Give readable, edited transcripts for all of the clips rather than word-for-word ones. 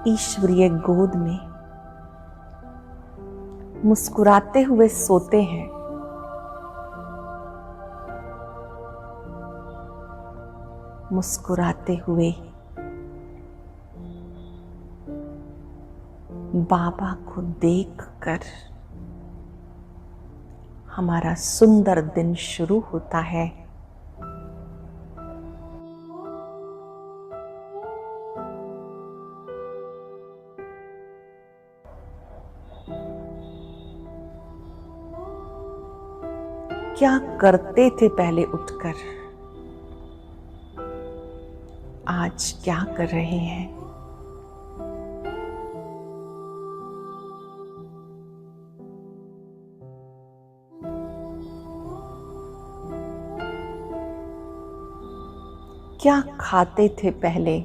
ईश्वरीय गोद में मुस्कुराते हुए सोते हैं। मुस्कुराते हुए बाबा को देखकर हमारा सुंदर दिन शुरू होता है। क्या करते थे पहले उठकर, आज क्या कर रहे हैं? क्या खाते थे पहले,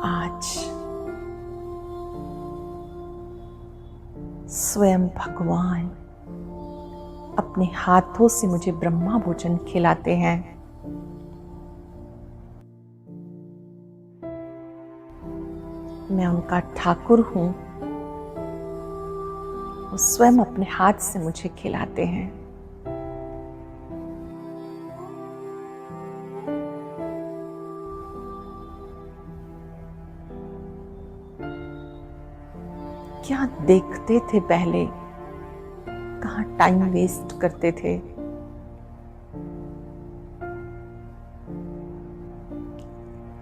आज स्वयं भगवान अपने हाथों से मुझे ब्रह्मा भोजन खिलाते हैं। मैं उनका ठाकुर हूं, वो स्वयं अपने हाथ से मुझे खिलाते हैं। क्या देखते थे पहले, कहाँ टाइम वेस्ट करते थे?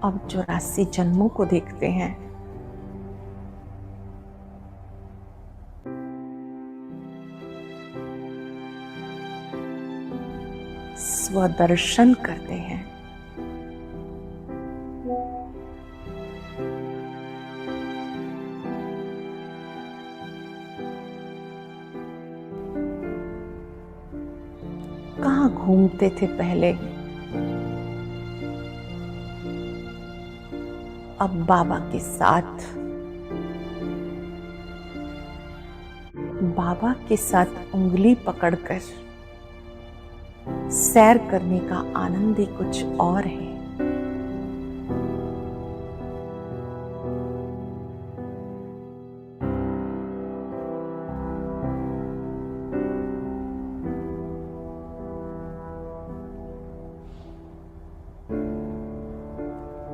अब 84 जन्मों को देखते हैं। स्वदर्शन करते हैं। कहाँ घूमते थे पहले, अब बाबा के साथ, बाबा के साथ उंगली पकड़कर सैर करने का आनंद ही कुछ और है।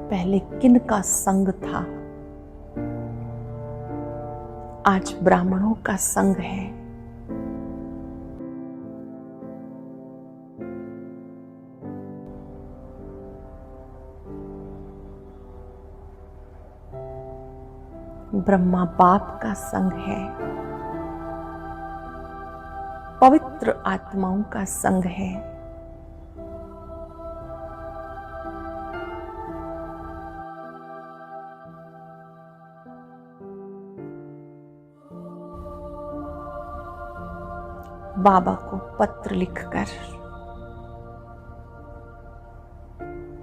पहले किन का संग था, आज ब्राह्मणों का संग है। ब्रह्मा बाप का संग है, पवित्र आत्माओं का संग है। बाबा को पत्र लिखकर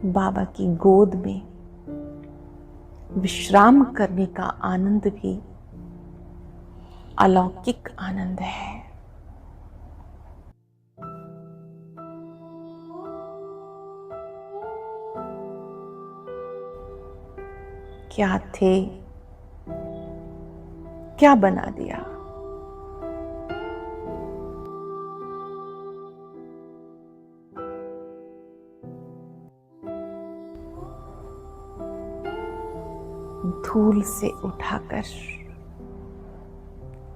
बाबा की गोद में विश्राम करने का आनंद भी अलौकिक आनंद है। क्या थे, क्या बना दिया। धूल से उठाकर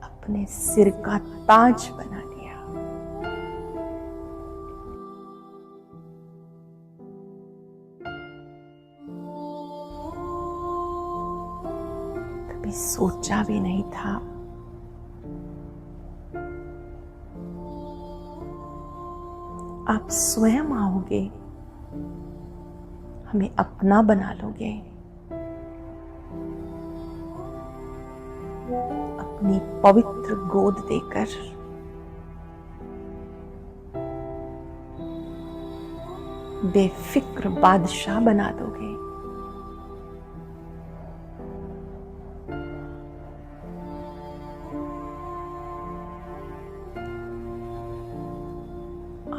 अपने सिर का ताज बना दिया। कभी सोचा भी नहीं था आप स्वयं आओगे, हमें अपना बना लोगे, अपनी पवित्र गोद देकर। बेफिक्र बादशाह बना दोगे।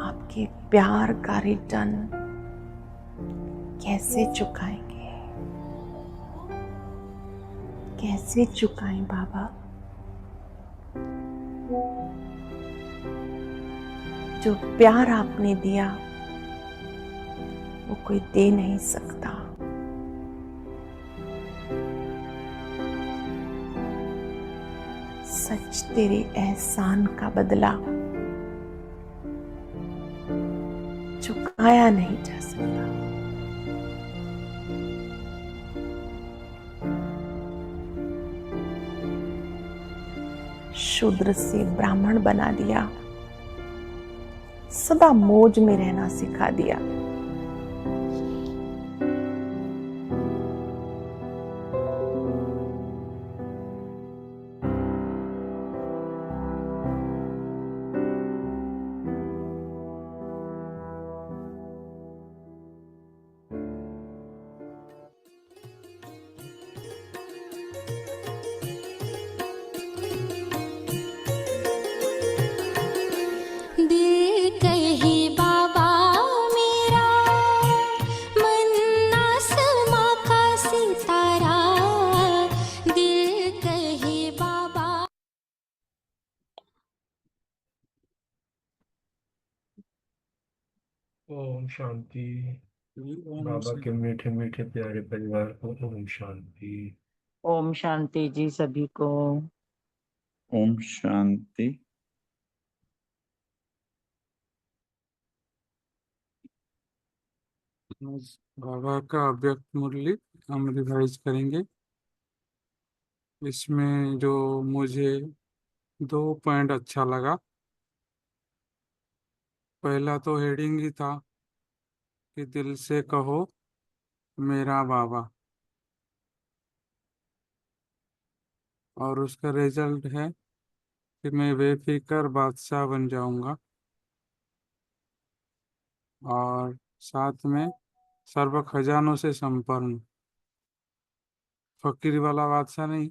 आपके प्यार का रिटर्न कैसे चुकाएंगे? कैसे चुकाएं बाबा? जो प्यार आपने दिया वो कोई दे नहीं सकता। सच तेरे एहसान का बदला चुकाया नहीं जा सकता। शूद्र से ब्राह्मण बना दिया, सदा मौज में रहना सिखा दिया। दिल कहे बाबा मेरा, मन आसमां का सितारा। दिल कहे बाबा। ओम शांति। ओम बाबा के शांति। मीठे मीठे प्यारे परिवार को ओम शांति। ओम शांति जी सभी को। ओम शांति। आज बाबा का अव्यक्त मुरली हम रिवाइज करेंगे। इसमें जो मुझे 2 पॉइंट अच्छा लगा, पहला तो हेडिंग ही था कि दिल से कहो मेरा बाबा, और उसका रिजल्ट है कि मैं बेफिक्र बादशाह बन जाऊंगा, और साथ में सर्व खजानों से संपन्न। फकीर वाला बादशाह नहीं,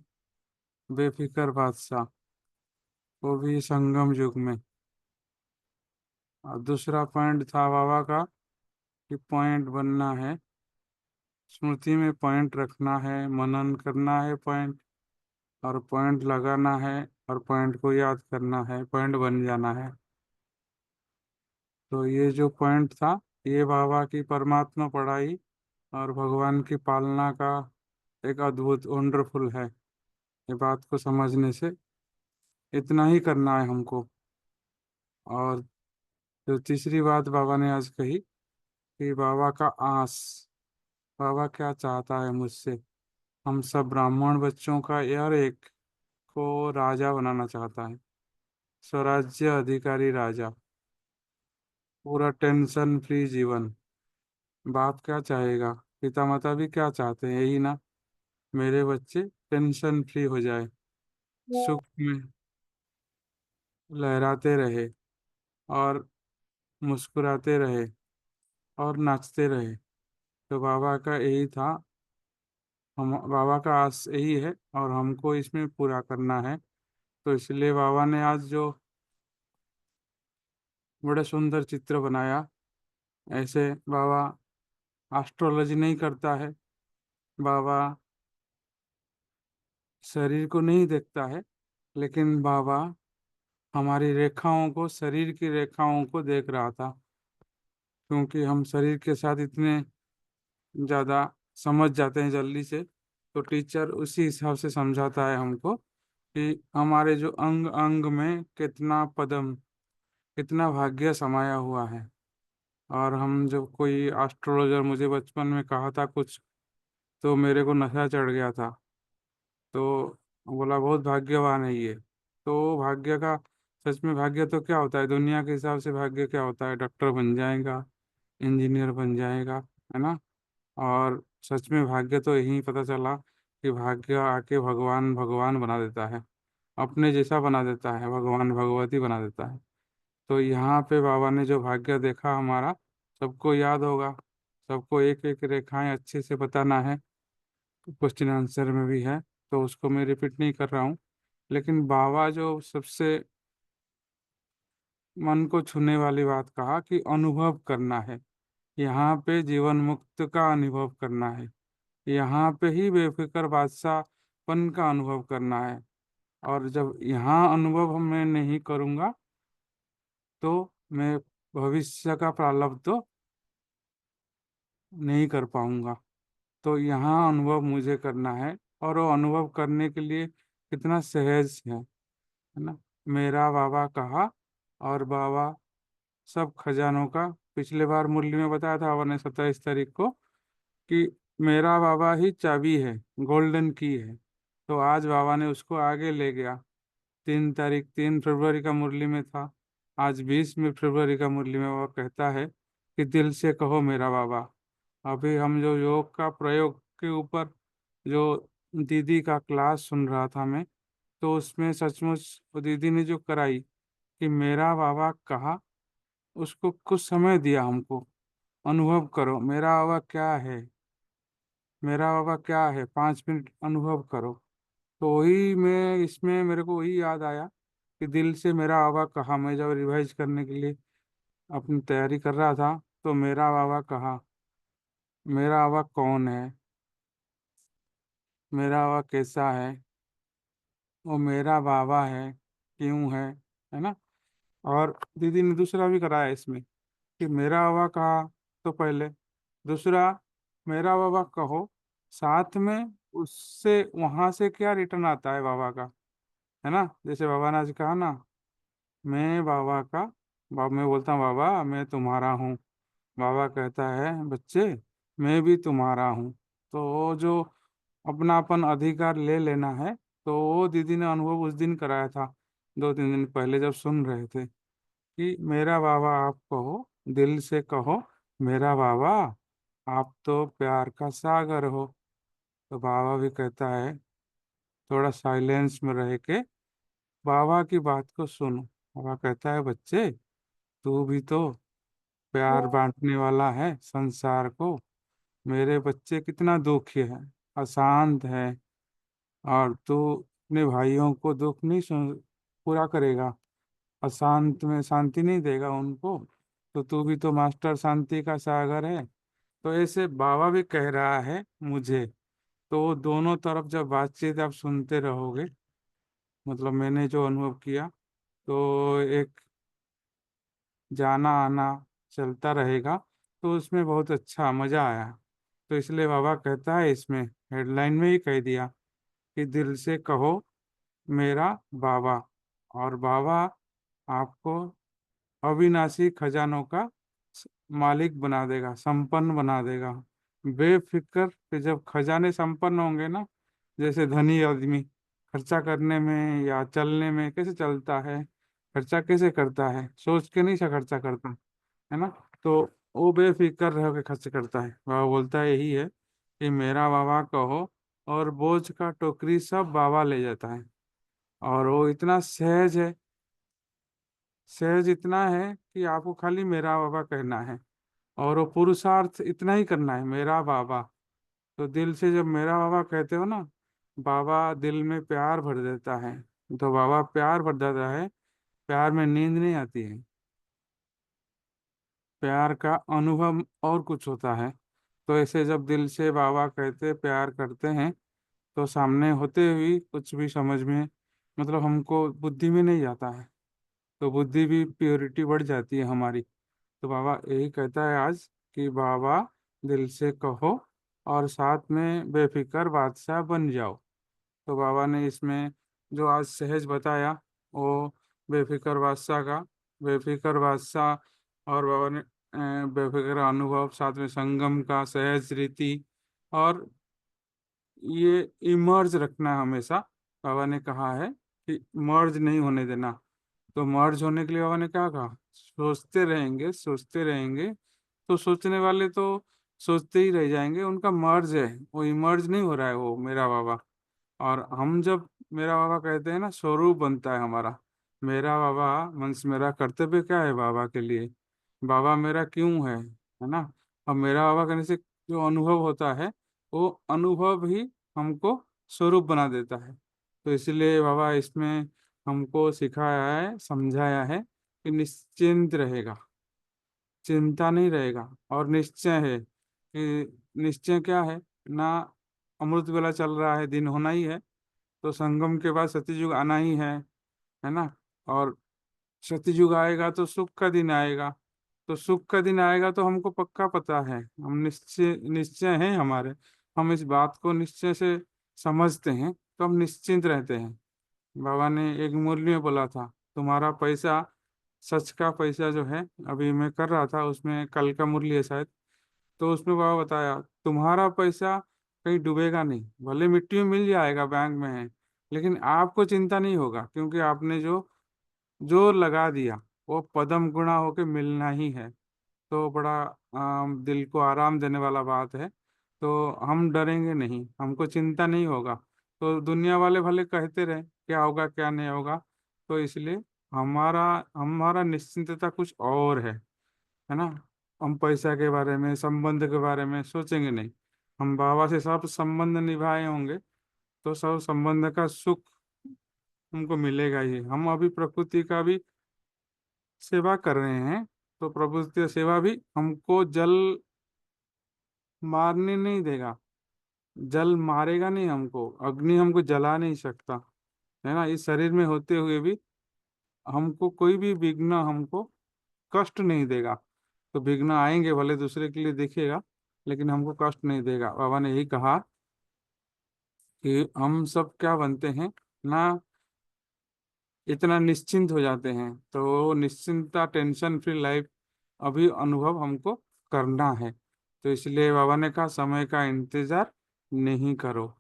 बेफिक्र बादशाह, वो भी संगम युग में। और दूसरा पॉइंट था बाबा का कि पॉइंट बनना है, स्मृति में पॉइंट रखना है, मनन करना है पॉइंट, और पॉइंट लगाना है, और पॉइंट को याद करना है, पॉइंट बन जाना है। तो ये जो पॉइंट था, ये बाबा की परमात्मा पढ़ाई और भगवान की पालना का एक अद्भुत वंडरफुल है। ये बात को समझने से इतना ही करना है हमको। और जो तीसरी बात बाबा ने आज कही कि बाबा का आस, बाबा क्या चाहता है मुझसे, हम सब ब्राह्मण बच्चों का यार एक को राजा बनाना चाहता है, स्वराज्य अधिकारी राजा, पूरा टेंशन फ्री जीवन। बाप क्या चाहेगा, पिता माता भी क्या चाहते हैं, यही ना, मेरे बच्चे टेंशन फ्री हो जाए, सुख में लहराते रहे, और मुस्कुराते रहे, और नाचते रहे। तो बाबा का यही था, हम बाबा का आस यही है, और हमको इसमें पूरा करना है। तो इसलिए बाबा ने आज जो बड़े सुंदर चित्र बनाया, ऐसे बाबा एस्ट्रोलॉजी नहीं करता है, बाबा शरीर को नहीं देखता है, लेकिन बाबा हमारी रेखाओं को, शरीर की रेखाओं को देख रहा था, क्योंकि हम शरीर के साथ इतने ज़्यादा समझ जाते हैं जल्दी से। तो टीचर उसी हिसाब से समझाता है हमको कि हमारे जो अंग अंग में कितना पदम, कितना भाग्य समाया हुआ है। और हम जब कोई एस्ट्रोलॉजर मुझे बचपन में कहा था कुछ, तो मेरे को नशा चढ़ गया था। तो बोला बहुत भाग्यवान है ये। तो भाग्य का, सच में भाग्य तो क्या होता है, दुनिया के हिसाब से भाग्य क्या होता है, डॉक्टर बन जाएगा, इंजीनियर बन जाएगा, है ना। और सच में भाग्य तो यही पता चला कि भाग्य आके भगवान भगवान बना देता है, अपने जैसा बना देता है, भगवान भगवती बना देता है। तो यहाँ पे बाबा ने जो भाग्य देखा हमारा, सबको याद होगा, सबको एक एक रेखाएं अच्छे से बताना है, क्वेश्चन आंसर में भी है, तो उसको मैं रिपीट नहीं कर रहा हूँ। लेकिन बाबा जो सबसे मन को छूने वाली बात कहा कि अनुभव करना है, यहाँ पे जीवन मुक्त का अनुभव करना है, यहाँ पे ही बेफिक्र बादशाह पन का अनुभव करना है। और जब यहाँ अनुभव मैं नहीं करूँगा तो मैं भविष्य का प्रारब्ध तो नहीं कर पाऊंगा। तो यहाँ अनुभव मुझे करना है, और वो अनुभव करने के लिए कितना सहज है ना। मेरा बाबा कहा, और बाबा सब खजानों का, पिछले बार मुरली में बताया था बाबा ने 27 तारीख को, कि मेरा बाबा ही चाबी है, गोल्डन की है। तो आज बाबा ने उसको आगे ले गया। 3 तारीख 3 फरवरी का मुरली में था, आज 20 फरवरी का मुरली में वो कहता है कि दिल से कहो मेरा बाबा। अभी हम जो योग का प्रयोग के ऊपर जो दीदी का क्लास सुन रहा था मैं, तो उसमें सचमुच वो दीदी ने जो कराई कि मेरा बाबा कहा, उसको कुछ समय दिया हमको, अनुभव करो मेरा बाबा क्या है, मेरा बाबा क्या है, 5 मिनट अनुभव करो। तो वही मैं इसमें मेरे को वही याद आया कि दिल से मेरा बाबा कहा। मैं जब रिवाइज करने के लिए अपनी तैयारी कर रहा था, तो मेरा बाबा कहा, मेरा बाबा कौन है, मेरा बाबा कैसा है, वो मेरा बाबा है, क्यों है ना। और दीदी ने दूसरा भी कराया इसमें कि मेरा बाबा कहा तो पहले, दूसरा मेरा बाबा कहो, साथ में उससे वहां से क्या रिटर्न आता है बाबा का, है ना। जैसे बाबा ने आज कहा ना, मैं बाबा का, मैं बोलता हूँ बाबा मैं तुम्हारा हूँ, बाबा कहता है बच्चे मैं भी तुम्हारा हूँ। तो वो जो अपनापन अधिकार ले लेना है, तो वो दीदी ने अनुभव उस दिन कराया था, 2-3 दिन पहले जब सुन रहे थे कि मेरा बाबा आप कहो, दिल से कहो मेरा बाबा, आप तो प्यार का सागर हो। तो बाबा भी कहता है थोड़ा साइलेंस में रह के बाबा की बात को सुनो। बाबा कहता है बच्चे तू भी तो प्यार बांटने वाला है संसार को। मेरे बच्चे कितना दुखी है, अशांत है, और तू अपने भाइयों को दुख नहीं पूरा करेगा, अशांत में शांति नहीं देगा उनको। तो तू भी तो मास्टर शांति का सागर है। तो ऐसे बाबा भी कह रहा है मुझे। तो दोनों तरफ जब बातचीत आप सुनते रहोगे, मतलब मैंने जो अनुभव किया, तो एक जाना आना चलता रहेगा, तो उसमें बहुत अच्छा मजा आया। तो इसलिए बाबा कहता है इसमें हेडलाइन में ही कह दिया कि दिल से कहो मेरा बाबा, और बाबा आपको अविनाशी खजानों का मालिक बना देगा, संपन्न बना देगा। बेफिक्र कि जब खजाने संपन्न होंगे ना, जैसे धनी आदमी खर्चा करने में या चलने में कैसे चलता है, खर्चा कैसे करता है, सोच के नहीं सा खर्चा करता है ना। तो वो बेफिक्र रह के खर्च करता है। बाबा बोलता है यही है कि मेरा बाबा कहो, और बोझ का टोकरी सब बाबा ले जाता है। और वो इतना सहज है, सहज इतना है कि आपको खाली मेरा बाबा कहना है, और वो पुरुषार्थ इतना ही करना है, मेरा बाबा। तो दिल से जब मेरा बाबा कहते हो ना, बाबा दिल में प्यार भर देता है। तो बाबा प्यार भर देता है, प्यार में नींद नहीं आती है, प्यार का अनुभव और कुछ होता है। तो ऐसे जब दिल से बाबा कहते प्यार करते हैं, तो सामने होते हुए कुछ भी समझ में, मतलब हमको बुद्धि में नहीं जाता है, तो बुद्धि भी प्योरिटी बढ़ जाती है हमारी। तो बाबा यही कहता है आज कि बाबा दिल से कहो, और साथ में बेफिक्र बादशाह बन जाओ। तो बाबा ने इसमें जो आज सहज बताया, वो बेफिक्र बादशाह का, बेफिक्र बादशाह, और बाबा ने बेफिक्र अनुभव, साथ में संगम का सहज रीति, और ये इमर्ज रखना है हमेशा। बाबा ने कहा है कि मर्ज नहीं होने देना। तो मर्ज होने के लिए बाबा ने क्या कहा, सोचते रहेंगे सोचते रहेंगे, तो सोचने वाले तो सोचते ही रह जाएंगे, उनका मर्ज है, वो इमर्ज नहीं हो रहा है वो मेरा बाबा। और हम जब मेरा बाबा कहते हैं ना, स्वरूप बनता है हमारा। मेरा बाबा मंस मेरा कर्तव्य क्या है बाबा के लिए, बाबा मेरा क्यों है ना। और मेरा बाबा कहने से जो अनुभव होता है, वो अनुभव ही हमको स्वरूप बना देता है। तो इसलिए बाबा इसमें हमको सिखाया है, समझाया है कि निश्चिंत रहेगा, चिंता नहीं रहेगा, और निश्चय है कि निश्चय क्या है ना, अमृत वेला चल रहा है, दिन होना ही है, तो संगम के बाद सतयुग आना ही है ना। और सतयुग आएगा तो सुख का दिन आएगा। तो सुख का दिन आएगा तो हमको पक्का पता है, हम निश्चय निश्चय हैं हमारे, हम इस बात को निश्चय से समझते हैं, तो हम निश्चिंत रहते हैं। बाबा ने एक मुरली में बोला था, तुम्हारा पैसा, सच का पैसा जो है, अभी मैं कर रहा था उसमें, कल का मुरली है शायद, तो उसमें बाबा बताया तुम्हारा पैसा कहीं डूबेगा नहीं, भले मिट्टी में मिल जाएगा, बैंक में है, लेकिन आपको चिंता नहीं होगा, क्योंकि आपने जो जो लगा दिया वो पदम गुणा होके मिलना ही है। तो बड़ा दिल को आराम देने वाला बात है। तो हम डरेंगे नहीं, हमको चिंता नहीं होगा। तो दुनिया वाले भले कहते रहे क्या होगा क्या नहीं होगा, तो इसलिए हमारा हमारा निश्चिंतता कुछ और है ना। हम पैसा के बारे में, संबंध के बारे में सोचेंगे नहीं। हम बाबा से सब संबंध निभाए होंगे, तो सब संबंध का सुख हमको मिलेगा ही। हम अभी प्रकृति का भी सेवा कर रहे हैं, तो प्रभु सेवा भी हमको जल मारने नहीं देगा, जल मारेगा नहीं हमको, अग्नि हमको जला नहीं सकता, है ना। इस शरीर में होते हुए भी हमको कोई भी विघ्न हमको कष्ट नहीं देगा। तो विघ्न आएंगे भले दूसरे के लिए दिखेगा, लेकिन हमको कष्ट नहीं देगा। बाबा ने यही कहा कि हम सब क्या बनते हैं ना, इतना निश्चिंत हो जाते हैं। तो निश्चिंतता, टेंशन फ्री लाइफ अभी अनुभव हमको करना है। तो इसलिए बाबा ने कहा समय का इंतजार नहीं करो,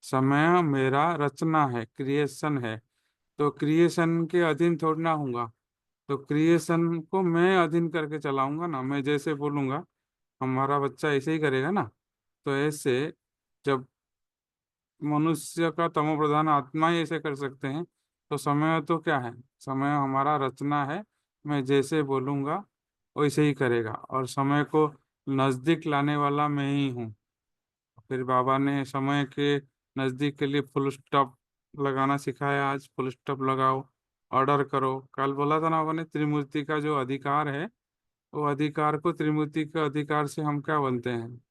समय मेरा रचना है, क्रिएशन है। तो क्रिएशन के अधीन थोड़ी ना होऊंगा, तो क्रिएशन को मैं अधीन करके चलाऊंगा ना। मैं जैसे बोलूंगा हमारा बच्चा ऐसे ही करेगा ना। तो ऐसे जब मनुष्य का तमो प्रधान आत्मा ही ऐसे कर सकते हैं, तो समय तो क्या है, समय हमारा रचना है। मैं जैसे बोलूंगा वैसे ही करेगा, और समय को नजदीक लाने वाला मैं ही हूँ। फिर बाबा ने समय के नजदीक के लिए फुल स्टॉप लगाना सिखाया। आज फुल स्टॉप लगाओ, ऑर्डर करो। कल बोला था ना बाबा ने, त्रिमूर्ति का जो अधिकार है, वो अधिकार को, त्रिमूर्ति के अधिकार से हम क्या बनते हैं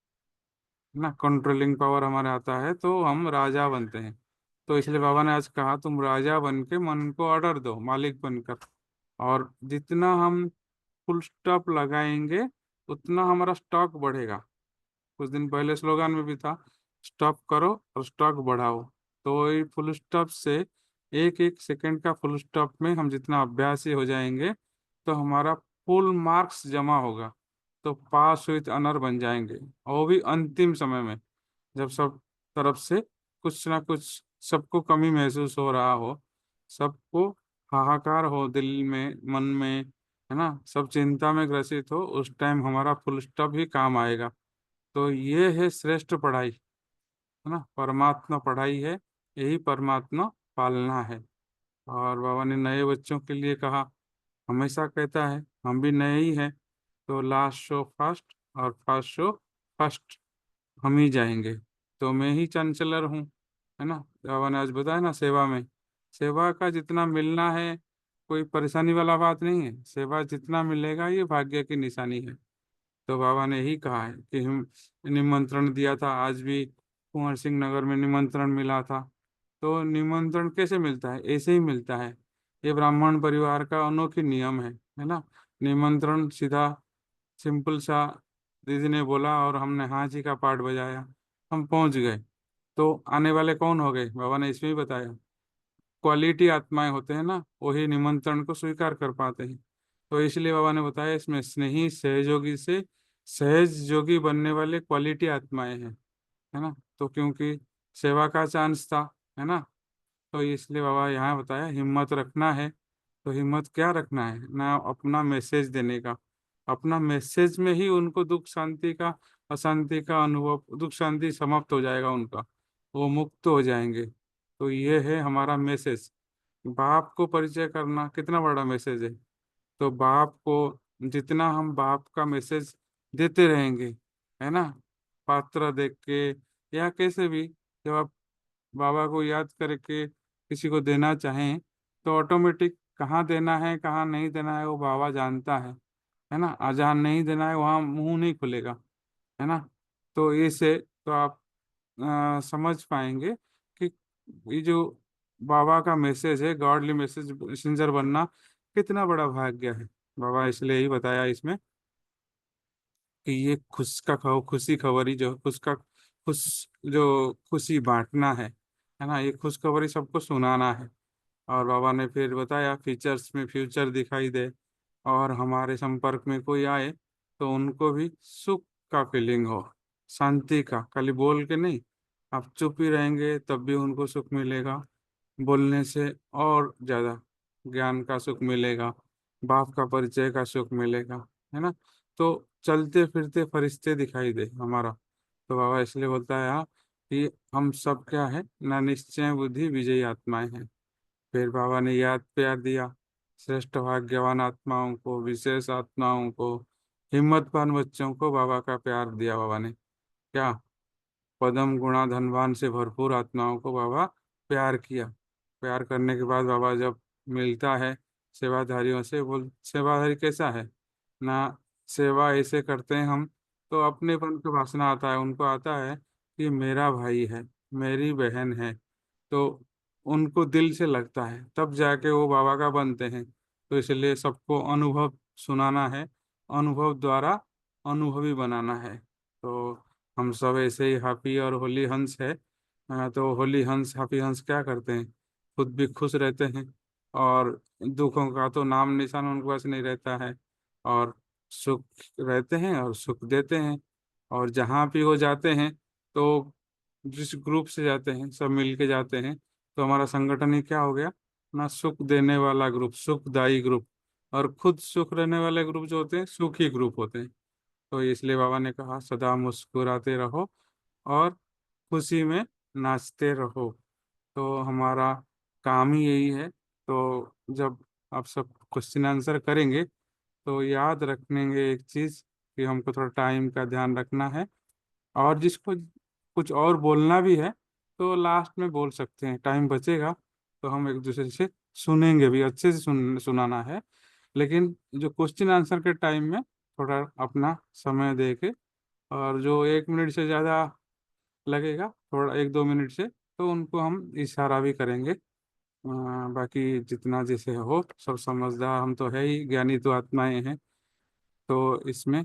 ना, कंट्रोलिंग पावर हमारे आता है, तो हम राजा बनते हैं। तो इसलिए बाबा ने आज कहा तुम राजा बन के मन को ऑर्डर दो, मालिक बनकर। और जितना हम फुल स्टॉप लगाएंगे उतना हमारा स्टॉक बढ़ेगा। कुछ दिन पहले स्लोगन में भी था, स्टॉप करो और स्टॉक बढ़ाओ। तो ये फुल स्टॉप से, एक एक सेकंड का फुल स्टॉप में हम जितना अभ्यासी हो जाएंगे, तो हमारा फुल मार्क्स जमा होगा। तो पास विथ ऑनर बन जाएंगे, और वो भी अंतिम समय में, जब सब तरफ से कुछ ना कुछ सबको कमी महसूस हो रहा हो, सबको हाहाकार हो दिल में, मन में, है ना, सब चिंता में ग्रसित हो, उस टाइम हमारा फुल स्टॉप ही काम आएगा। तो ये है श्रेष्ठ पढ़ाई, है ना, परमात्मा पढ़ाई है, यही परमात्मा पालना है। और बाबा ने नए बच्चों के लिए कहा, हमेशा कहता है हम भी नए ही हैं, तो लास्ट शो फर्स्ट और फर्स्ट शो फर्स्ट हम ही जाएंगे। तो मैं ही चांसलर हूँ, है ना। बाबा ने आज बताया ना, सेवा में, सेवा का जितना मिलना है कोई परेशानी वाला बात नहीं है, सेवा जितना मिलेगा ये भाग्य की निशानी है। तो बाबा ने यही कहा है कि हम निमंत्रण दिया था, आज भी कुंवर सिंह नगर में निमंत्रण मिला था। तो निमंत्रण कैसे मिलता है, ऐसे ही मिलता है। ये ब्राह्मण परिवार का अनोखी नियम है ना। निमंत्रण सीधा, सिंपल सा, दीदी ने बोला और हमने हाँ जी का पार्ट बजाया, हम पहुंच गए। तो आने वाले कौन हो गए, बाबा ने इसमें ही बताया, क्वालिटी आत्माएं होते हैं ना, वही निमंत्रण को स्वीकार कर पाते हैं। तो इसलिए बाबा ने बताया इसमें स्नेही सहयोगी से सहज जोगी बनने वाले क्वालिटी आत्माएं हैं, है ना। तो क्योंकि सेवा का चांस था, है ना, तो इसलिए बाबा यहाँ बताया हिम्मत रखना है। तो हिम्मत क्या रखना है ना, अपना मैसेज देने का। अपना मैसेज में ही उनको दुख शांति का, अशांति का अनुभव, दुख शांति समाप्त हो जाएगा उनका, वो मुक्त हो जाएंगे। तो ये है हमारा मैसेज। बाप को परिचय करना कितना बड़ा मैसेज है। तो बाप को, जितना हम बाप का मैसेज देते रहेंगे, है ना, पात्र देख के या कैसे भी, जब आप बाबा को याद करके किसी को देना चाहें, तो ऑटोमेटिक कहाँ देना है कहाँ नहीं देना है वो बाबा जानता है ना। जहाँ नहीं देना है वहाँ मुंह नहीं खुलेगा, है ना। तो इससे तो आप समझ पाएंगे कि ये जो बाबा का मैसेज है, गॉडली मैसेंजर बनना कितना बड़ा भाग्य है। बाबा इसलिए ही बताया इसमें कि ये खुशी खबरी जो खुश जो खुशी बांटना है ना, ये खुश खबरी सबको सुनाना है। और बाबा ने फिर बताया फीचर्स में फ्यूचर दिखाई दे और हमारे संपर्क में कोई आए तो उनको भी सुख का फीलिंग हो, शांति का, खाली बोल के नहीं। आप चुप ही रहेंगे तब भी उनको सुख मिलेगा, बोलने से और ज्यादा ज्ञान का सुख मिलेगा, बाप का परिचय का सुख मिलेगा, है ना। तो चलते फिरते फरिश्ते दिखाई दे हमारा। तो बाबा इसलिए बोलता है हाँ, कि हम सब क्या है ना, निश्चय बुद्धि विजयी आत्माएं हैं। फिर बाबा ने याद प्यार दिया श्रेष्ठ भाग्यवान आत्माओं को, विशेष आत्माओं को, हिम्मतवान बच्चों को बाबा का प्यार दिया बाबा ने। क्या पदम गुणा धनवान से भरपूर आत्माओं को बाबा प्यार किया। प्यार करने के बाद बाबा जब मिलता है सेवाधारियों से, बोल सेवाधारी कैसा है ना, सेवा ऐसे करते हैं हम तो अपनेपन का वासना आता है, उनको आता है कि मेरा भाई है, मेरी बहन है, तो उनको दिल से लगता है, तब जाके वो बाबा का बनते हैं। तो इसलिए सबको अनुभव सुनाना है, अनुभव द्वारा अनुभवी बनाना है। तो हम सब ऐसे ही हाफी और होली हंस है। तो होली हंस हाफी हंस क्या करते हैं, खुद भी खुश रहते हैं और दुखों का तो नाम निशान उनके पास नहीं रहता है, और सुख रहते हैं और सुख देते हैं। और जहाँ भी वो जाते हैं तो जिस ग्रुप से जाते हैं सब मिल के जाते हैं, तो हमारा संगठन ही क्या हो गया ना, सुख देने वाला ग्रुप, सुखदायी ग्रुप। और खुद सुख रहने वाले ग्रुप जो होते हैं सुखी ग्रुप होते हैं। तो इसलिए बाबा ने कहा सदा मुस्कुराते रहो और खुशी में नाचते रहो। तो हमारा काम ही यही है। तो जब आप सब क्वेश्चन आंसर करेंगे तो याद रखेंगे एक चीज कि हमको थोड़ा टाइम का ध्यान रखना है, और जिसको कुछ और बोलना भी है तो लास्ट में बोल सकते हैं, टाइम बचेगा तो हम एक दूसरे से सुनेंगे भी, अच्छे से सुनाना है। लेकिन जो क्वेश्चन आंसर के टाइम में थोड़ा अपना समय दे के, और जो 1 मिनट से ज़्यादा लगेगा, थोड़ा 1-2 मिनट से, तो उनको हम इशारा भी करेंगे। बाकी जितना जैसे हो, सब समझदार हम तो है ही, ज्ञानी तो आत्माएं हैं। तो इसमें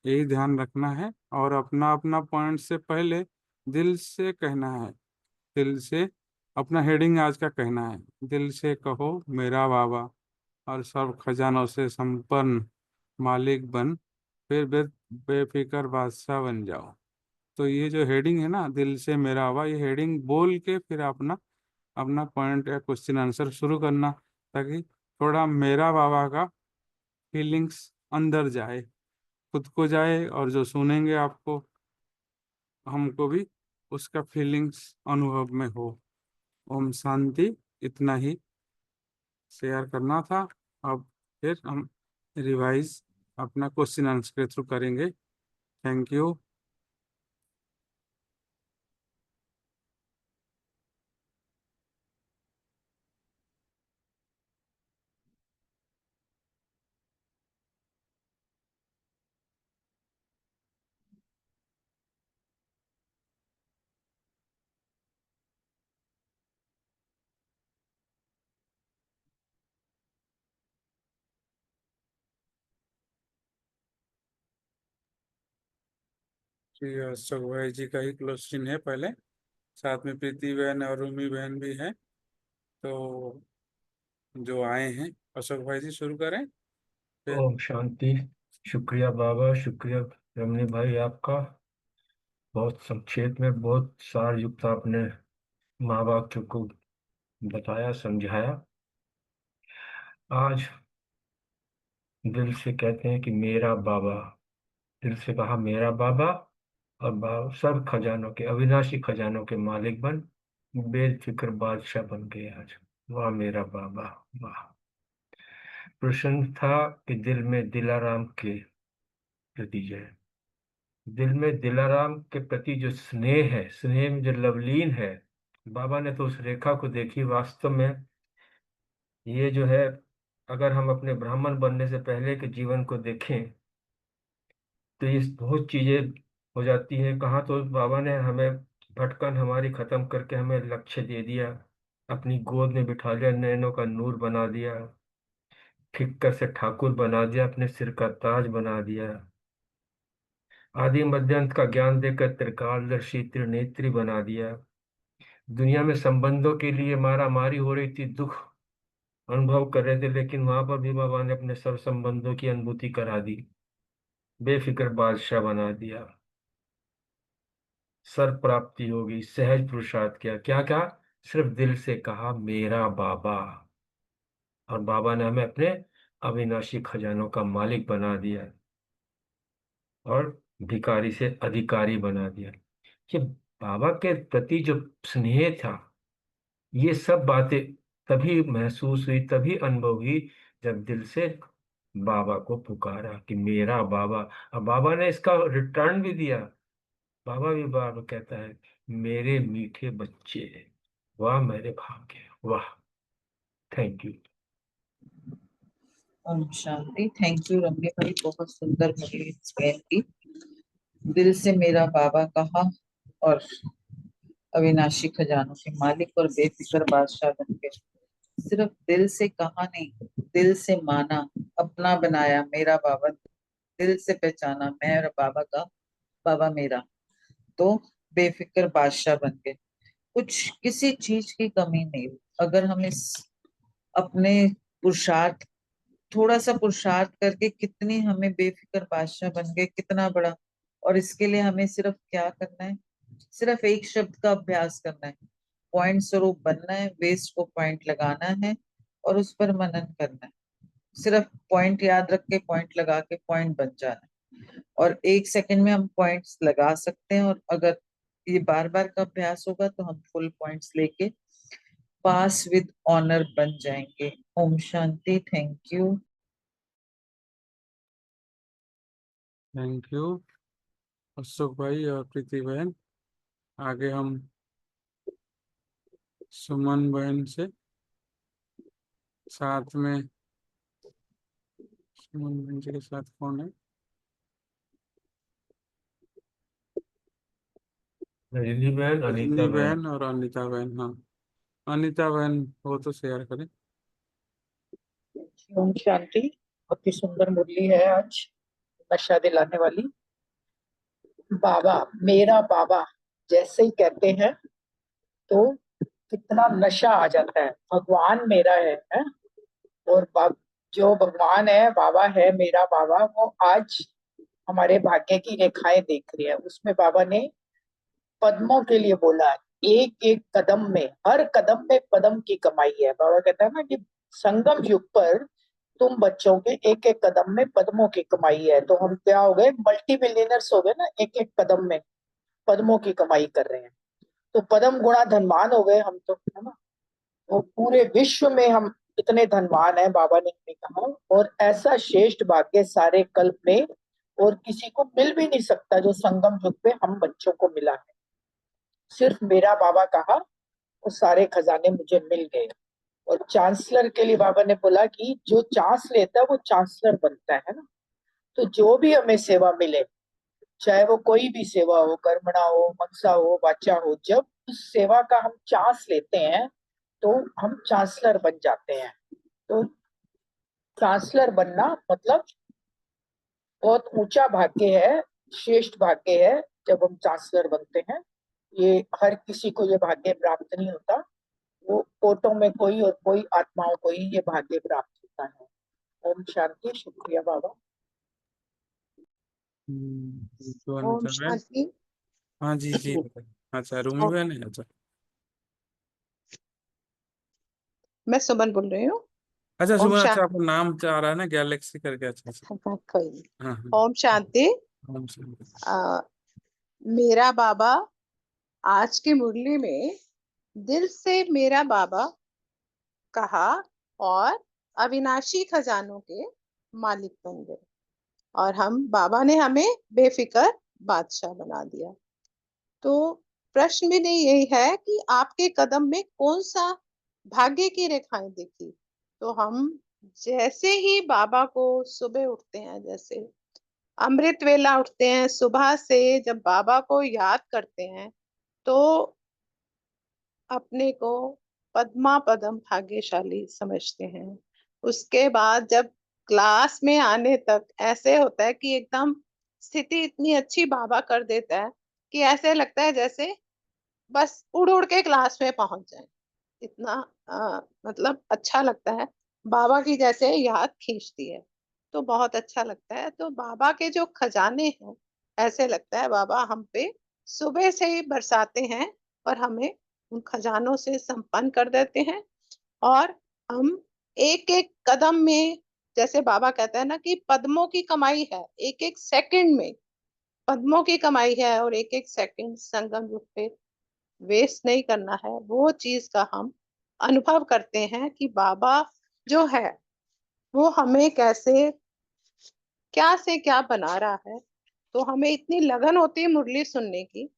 यही ध्यान रखना है और अपना अपना पॉइंट से पहले दिल से कहना है, दिल से अपना हेडिंग आज का कहना है, दिल से कहो मेरा बाबा और सब खजानों से संपन्न मालिक बन, फिर बेफिक्र बादशाह बन जाओ। तो ये जो हेडिंग है ना, दिल से मेरा बाबा, ये हेडिंग बोल के फिर अपना अपना पॉइंट या क्वेश्चन आंसर शुरू करना, ताकि थोड़ा मेरा बाबा का फीलिंग्स अंदर जाए, खुद को जाए, और जो सुनेंगे आपको हमको भी उसका फीलिंग्स अनुभव में हो। ओम शांति। इतना ही शेयर करना था। अब फिर हम रिवाइज अपना क्वेश्चन आंसर के थ्रू करेंगे। Thank you. जी अशोक भाई जी का ही क्वेश्चन है पहले, साथ में प्रीति बहन और रूमी बहन भी है। तो जो आए हैं अशोक भाई जी शुरू करें फिर। ओम शांति। शुक्रिया बाबा, शुक्रिया रमनी भाई आपका। बहुत संक्षेप में बहुत सार युक्त आपने महावाक्य को बताया, समझाया। आज दिल से कहते हैं कि मेरा बाबा, दिल से कहा मेरा बाबा, और बाबा सब खजानों के, अविनाशी खजानों के मालिक बन, बेफिक्र बादशाह बन गए आज। वाह मेरा बाबा, वाह। प्रश्न था कि दिल में दिलाराम के प्रति जो है, दिल में दिलाराम के प्रति जो स्नेह है, स्नेह में जो लवलीन है, बाबा ने तो उस रेखा को देखी। वास्तव में ये जो है, अगर हम अपने ब्राह्मण बनने से पहले के जीवन को देखें तो ये बहुत चीजें हो जाती हैं। कहाँ तो बाबा ने हमें भटकन हमारी खत्म करके हमें लक्ष्य दे दिया। अपनी गोद में बिठा लिया, नैनों का नूर बना दिया, ठिक्कर से ठाकुर बना दिया, अपने सिर का ताज बना दिया, आदि मध्यांत का ज्ञान देकर त्रिकालदर्शी त्रिनेत्री बना दिया। दुनिया में संबंधों के लिए मारा मारी हो रही थी, दुख अनुभव कर रहे थे, लेकिन वहां पर भी बाबा ने अपने सब संबंधों की अनुभूति करा दी, बेफिक्र बादशाह बना दिया। सर प्राप्ति हो गई, सहज पुरुषार्थ किया, क्या क्या, सिर्फ दिल से कहा मेरा बाबा, और बाबा ने हमें अपने अविनाशी खजानों का मालिक बना दिया और भिखारी से अधिकारी बना दिया। ये बाबा के प्रति जो स्नेह था, ये सब बातें तभी महसूस हुई, तभी अनुभव हुई, जब दिल से बाबा को पुकारा कि मेरा बाबा। अब बाबा ने इसका रिटर्न भी दिया। बाबा भी बार कहता है, मेरे मीठे बच्चे, वाह मेरे भाग्य, वाह। Thank you. ओम शांति। थैंक यू रम्य भाई, बहुत सुंदर मुझे एक्सप्लेन की। दिल से मेरा बाबा कहा और अविनाशी खजानों के मालिक और बेफिक्र बादशाह बन गए। सिर्फ दिल से कहा नहीं, दिल से माना, अपना बनाया मेरा बाबा, दिल से पहचाना मेरा बाबा का बाबा मेरा, तो बेफिक्र बादशाह बन गए। कुछ किसी चीज की कमी नहीं हुई। अगर हम इस अपने पुरुषार्थ, थोड़ा सा पुरुषार्थ करके कितनी हमें बेफिक्र बादशाह बन गए, कितना बड़ा। और इसके लिए हमें सिर्फ क्या करना है, सिर्फ एक शब्द का अभ्यास करना है, पॉइंट स्वरूप बनना है, वेस्ट को पॉइंट लगाना है और उस पर मनन करना है। सिर्फ पॉइंट याद रख के पॉइंट लगा के पॉइंट बन जाना है। और 1 सेकंड में हम पॉइंट्स लगा सकते हैं, और अगर ये बार बार का अभ्यास होगा तो हम फुल पॉइंट्स लेके पास विद ऑनर बन जाएंगे। ओम शांति। Thank you. Thank you Ashok भाई और प्रीति बहन। आगे हम सुमन बहन से साथ में, सुमन बहन जी के साथ कौन है? रजनी बहन, अनीता रजनी बहन। बहन और अनिता बहन। हाँ, अनिता बहन हो तो शेयर करें। ओम शांति। बहुत ही सुंदर मुरली है आज, नशा दिलाने वाली। बाबा, मेरा बाबा जैसे ही कहते हैं तो कितना नशा आ जाता है। भगवान मेरा है? और जो भगवान है, बाबा है मेरा बाबा, वो आज हमारे भाग्य की रेखाएं देख रही है। उसमें बाबा ने पद्मों के लिए बोला है। एक एक कदम में, हर कदम में पद्म की कमाई है। बाबा कहता है ना कि संगम युग पर तुम बच्चों के एक एक कदम में पद्मों की कमाई है। तो हम क्या हो गए, मल्टी मिलियनर्स हो गए ना, एक एक कदम में पद्मों की कमाई कर रहे हैं। तो पद्म गुणा धनवान हो गए हम तो, है ना। तो पूरे विश्व में हम इतने धनवान हैं, बाबा ने हमें कहा। और ऐसा श्रेष्ठ भाग्य सारे कल्प में और किसी को मिल भी नहीं सकता जो संगम युग पे हम बच्चों को मिला है। सिर्फ मेरा बाबा कहा, वो सारे खजाने मुझे मिल गए। और चांसलर के लिए बाबा ने बोला कि जो चांस लेता है वो चांसलर बनता है ना। तो जो भी हमें सेवा मिले, चाहे वो कोई भी सेवा हो, कर्मणा हो, मनसा हो, वाचा हो, जब उस सेवा का हम चांस लेते हैं तो हम चांसलर बन जाते हैं। तो चांसलर बनना मतलब बहुत ऊंचा भाग्य है, श्रेष्ठ भाग्य है जब हम चांसलर बनते हैं। ये हर किसी को ये भाग्य प्राप्त नहीं होता। वो कोटों में कोई और कोई आत्माओं को ही ये भाग्य प्राप्त होता है। ओम शांति। शुक्रिया बाबा। तो ओम अनिता बहन। शांति। हाँ जी जी। अच्छा, रूमी ओम- बहन है। अच्छा मैं सुमन बोल रही हूँ। अच्छा, ओम सुमन, अच्छा शांति। आपका नाम क्या आ रहा है ना, गैलेक्सी करके। अच्छा अच्छा। कोई नहीं। हाँ हाँ। ओम शांति। ओम शांति। आ, मेरा बाबा आज की मुरली में दिल से मेरा बाबा कहा और अविनाशी खजानों के मालिक बन गए, और हम बाबा ने हमें बेफिक्र बादशाह बना दिया। तो प्रश्न भी नहीं यही है कि आपके कदम में कौन सा भाग्य की रेखाएं दिखी। तो हम जैसे ही बाबा को सुबह उठते हैं, जैसे अमृत वेला उठते हैं, सुबह से जब बाबा को याद करते हैं तो अपने को पद्मा पदम भाग्यशाली समझते हैं। उसके बाद जब क्लास में आने तक ऐसे होता है कि एकदम स्थिति इतनी अच्छी बाबा कर देता है कि ऐसे लगता है जैसे बस उड़ उड़ के क्लास में पहुंच जाए। इतना मतलब अच्छा लगता है, बाबा की जैसे याद खींचती है, तो बहुत अच्छा लगता है। तो बाबा के जो खजाने हैं, ऐसे लगता है बाबा हम पे सुबह से ही बरसाते हैं और हमें उन खजानों से संपन्न कर देते हैं। और हम एक एक कदम में, जैसे बाबा कहता है ना कि पद्मों की कमाई है, एक एक सेकंड में पद्मों की कमाई है, और एक एक सेकंड संगम युग पे वेस्ट नहीं करना है। वो चीज का हम अनुभव करते हैं कि बाबा जो है वो हमें कैसे क्या से क्या बना रहा है। तो हमें इतनी लगन होती है मुरली सुनने की,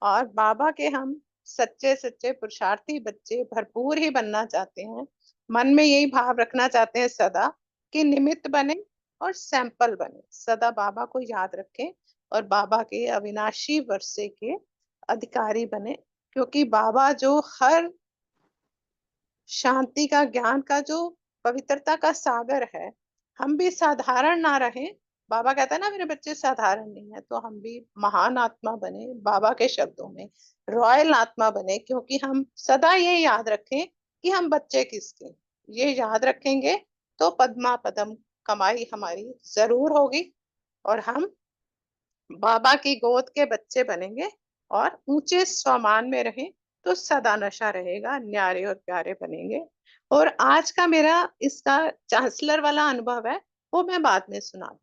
और बाबा के हम सच्चे सच्चे पुरुषार्थी बच्चे भरपूर ही बनना चाहते हैं। मन में यही भाव रखना चाहते हैं सदा कि निमित्त बने और सैंपल बने, सदा बाबा को याद रखें और बाबा के अविनाशी वर्षे के अधिकारी बने। क्योंकि बाबा जो हर शांति का, ज्ञान का, जो पवित्रता का सागर है, हम भी साधारण ना रहें। बाबा कहता है ना मेरे बच्चे साधारण नहीं है, तो हम भी महान आत्मा बने, बाबा के शब्दों में रॉयल आत्मा बने। क्योंकि हम सदा ये याद रखें कि हम बच्चे किसके, ये याद रखेंगे तो पद्मा पदम कमाई हमारी जरूर होगी, और हम बाबा की गोद के बच्चे बनेंगे और ऊंचे स्वमान में रहें तो सदा नशा रहेगा, न्यारे और प्यारे बनेंगे। और आज का मेरा इसका चांसलर वाला अनुभव है, वो मैं बाद में सुना दूँ।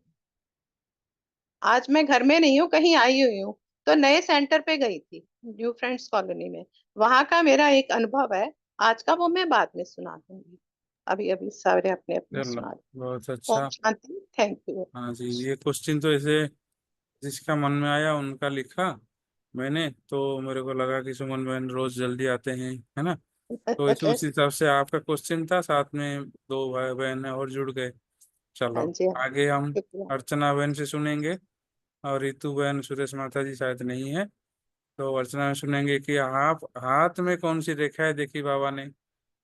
आज मैं घर में नहीं हूँ, कहीं आई हुई हूँ, तो नए सेंटर पे गई थी, न्यू फ्रेंड्स कॉलोनी में। वहां का मेरा एक अनुभव है आज का, वो मैं बाद में सुना दूंगी। अभी अभी सारे अपने अपने चलो, सुना दूँ। बहुत ओम अच्छा। शांति, थैंक यू। हाँ जी, ये क्वेश्चन तो ऐसे जिसका मन में आया उनका लिखा मैंने, तो मेरे को लगा कि सुमन बहन रोज जल्दी आते हैं, है ना। तो इस उस हिसाब से आपका क्वेश्चन था, साथ में दो भाई बहन और जुड़ गए। हाँ चलो जी, हाँ आगे हम शुक्रिया। अर्चना बहन से सुनेंगे। और रितु बहन, सुरेश माता जी शायद नहीं है, तो अर्चना में सुनेंगे कि आप हाथ में कौन सी रेखाएं देखी बाबा ने,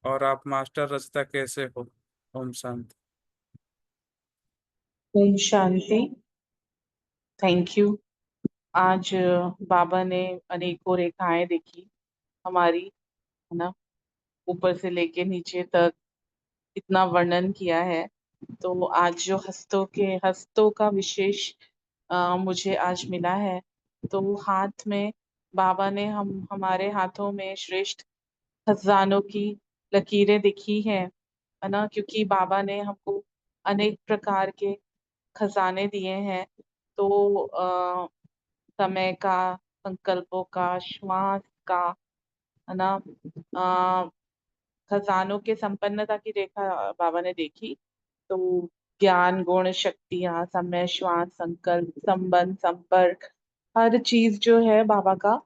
और आप मास्टर रचता कैसे हो। ओम शांति। ओम शांति। Thank you. आज बाबा ने अनेकों रेखाएं देखी हमारी, है ना, ऊपर से लेके नीचे तक इतना वर्णन किया है। तो आज जो हस्तों का विशेष मुझे आज मिला है। तो हाथ में बाबा ने हमारे हाथों में श्रेष्ठ खजानों की लकीरें दिखी है ना, क्योंकि बाबा ने हमको अनेक प्रकार के खजाने दिए हैं। तो समय का, संकल्पों का, श्वास का, है ना, अ, खजानों के संपन्नता की रेखा बाबा ने देखी। तो ज्ञान, गुण, शक्तियां, समय, श्वास, संकल्प, संबंध, संपर्क, हर चीज जो है बाबा का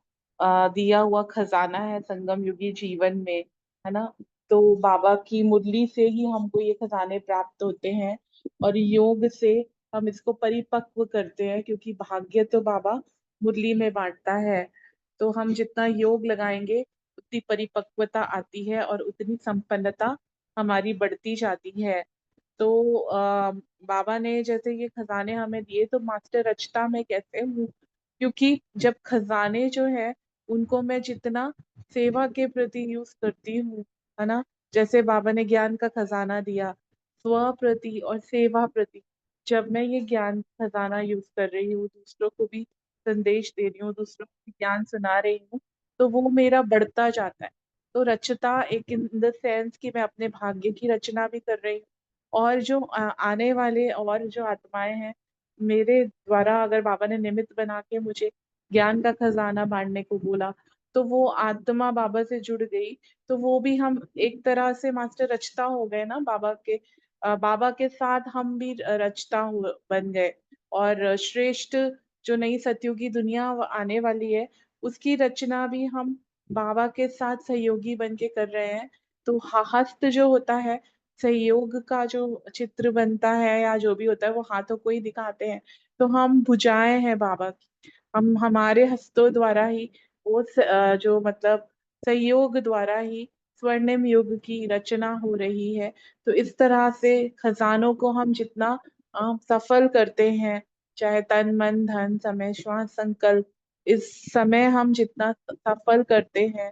दिया हुआ खजाना है संगम युगी जीवन में, है ना। तो बाबा की मुरली से ही हमको ये खजाने प्राप्त होते हैं, और योग से हम इसको परिपक्व करते हैं, क्योंकि भाग्य तो बाबा मुरली में बांटता है। तो हम जितना योग लगाएंगे उतनी परिपक्वता आती है और उतनी संपन्नता हमारी बढ़ती जाती है। तो बाबा ने जैसे ये खजाने हमें दिए, तो मास्टर रचता मैं कैसे हूँ, क्योंकि जब खजाने जो है उनको मैं जितना सेवा के प्रति यूज करती हूँ, है ना, जैसे बाबा ने ज्ञान का खजाना दिया, स्व प्रति और सेवा प्रति, जब मैं ये ज्ञान खजाना यूज कर रही हूँ, दूसरों को भी संदेश दे रही हूँ, दूसरों को भी ज्ञान सुना रही हूँ, तो वो मेरा बढ़ता जाता है। तो रचता एक इन द सेंस कि मैं अपने भाग्य की रचना भी कर रही हूँ, और जो आने वाले और जो आत्माएं हैं मेरे द्वारा, अगर बाबा ने निमित्त बना के मुझे ज्ञान का खजाना बांटने को बोला, तो वो आत्मा बाबा से जुड़ गई। तो वो भी हम एक तरह से मास्टर रचता हो गए ना बाबा के, बाबा के साथ हम भी रचता बन गए। और श्रेष्ठ जो नई सतयुगी दुनिया आने वाली है, उसकी रचना भी हम बाबा के साथ सहयोगी बन के कर रहे हैं। तो हस्त जो होता है, सहयोग का जो चित्र बनता है या जो भी होता है, वो हाथों को ही दिखाते हैं। तो हम भुजाएं हैं बाबा की, हम हमारे हस्तों द्वारा ही वो जो मतलब सहयोग द्वारा ही स्वर्णिम युग की रचना हो रही है। तो इस तरह से खजानों को हम जितना सफल करते हैं, चाहे तन मन धन समय श्वास संकल्प, इस समय हम जितना सफल करते हैं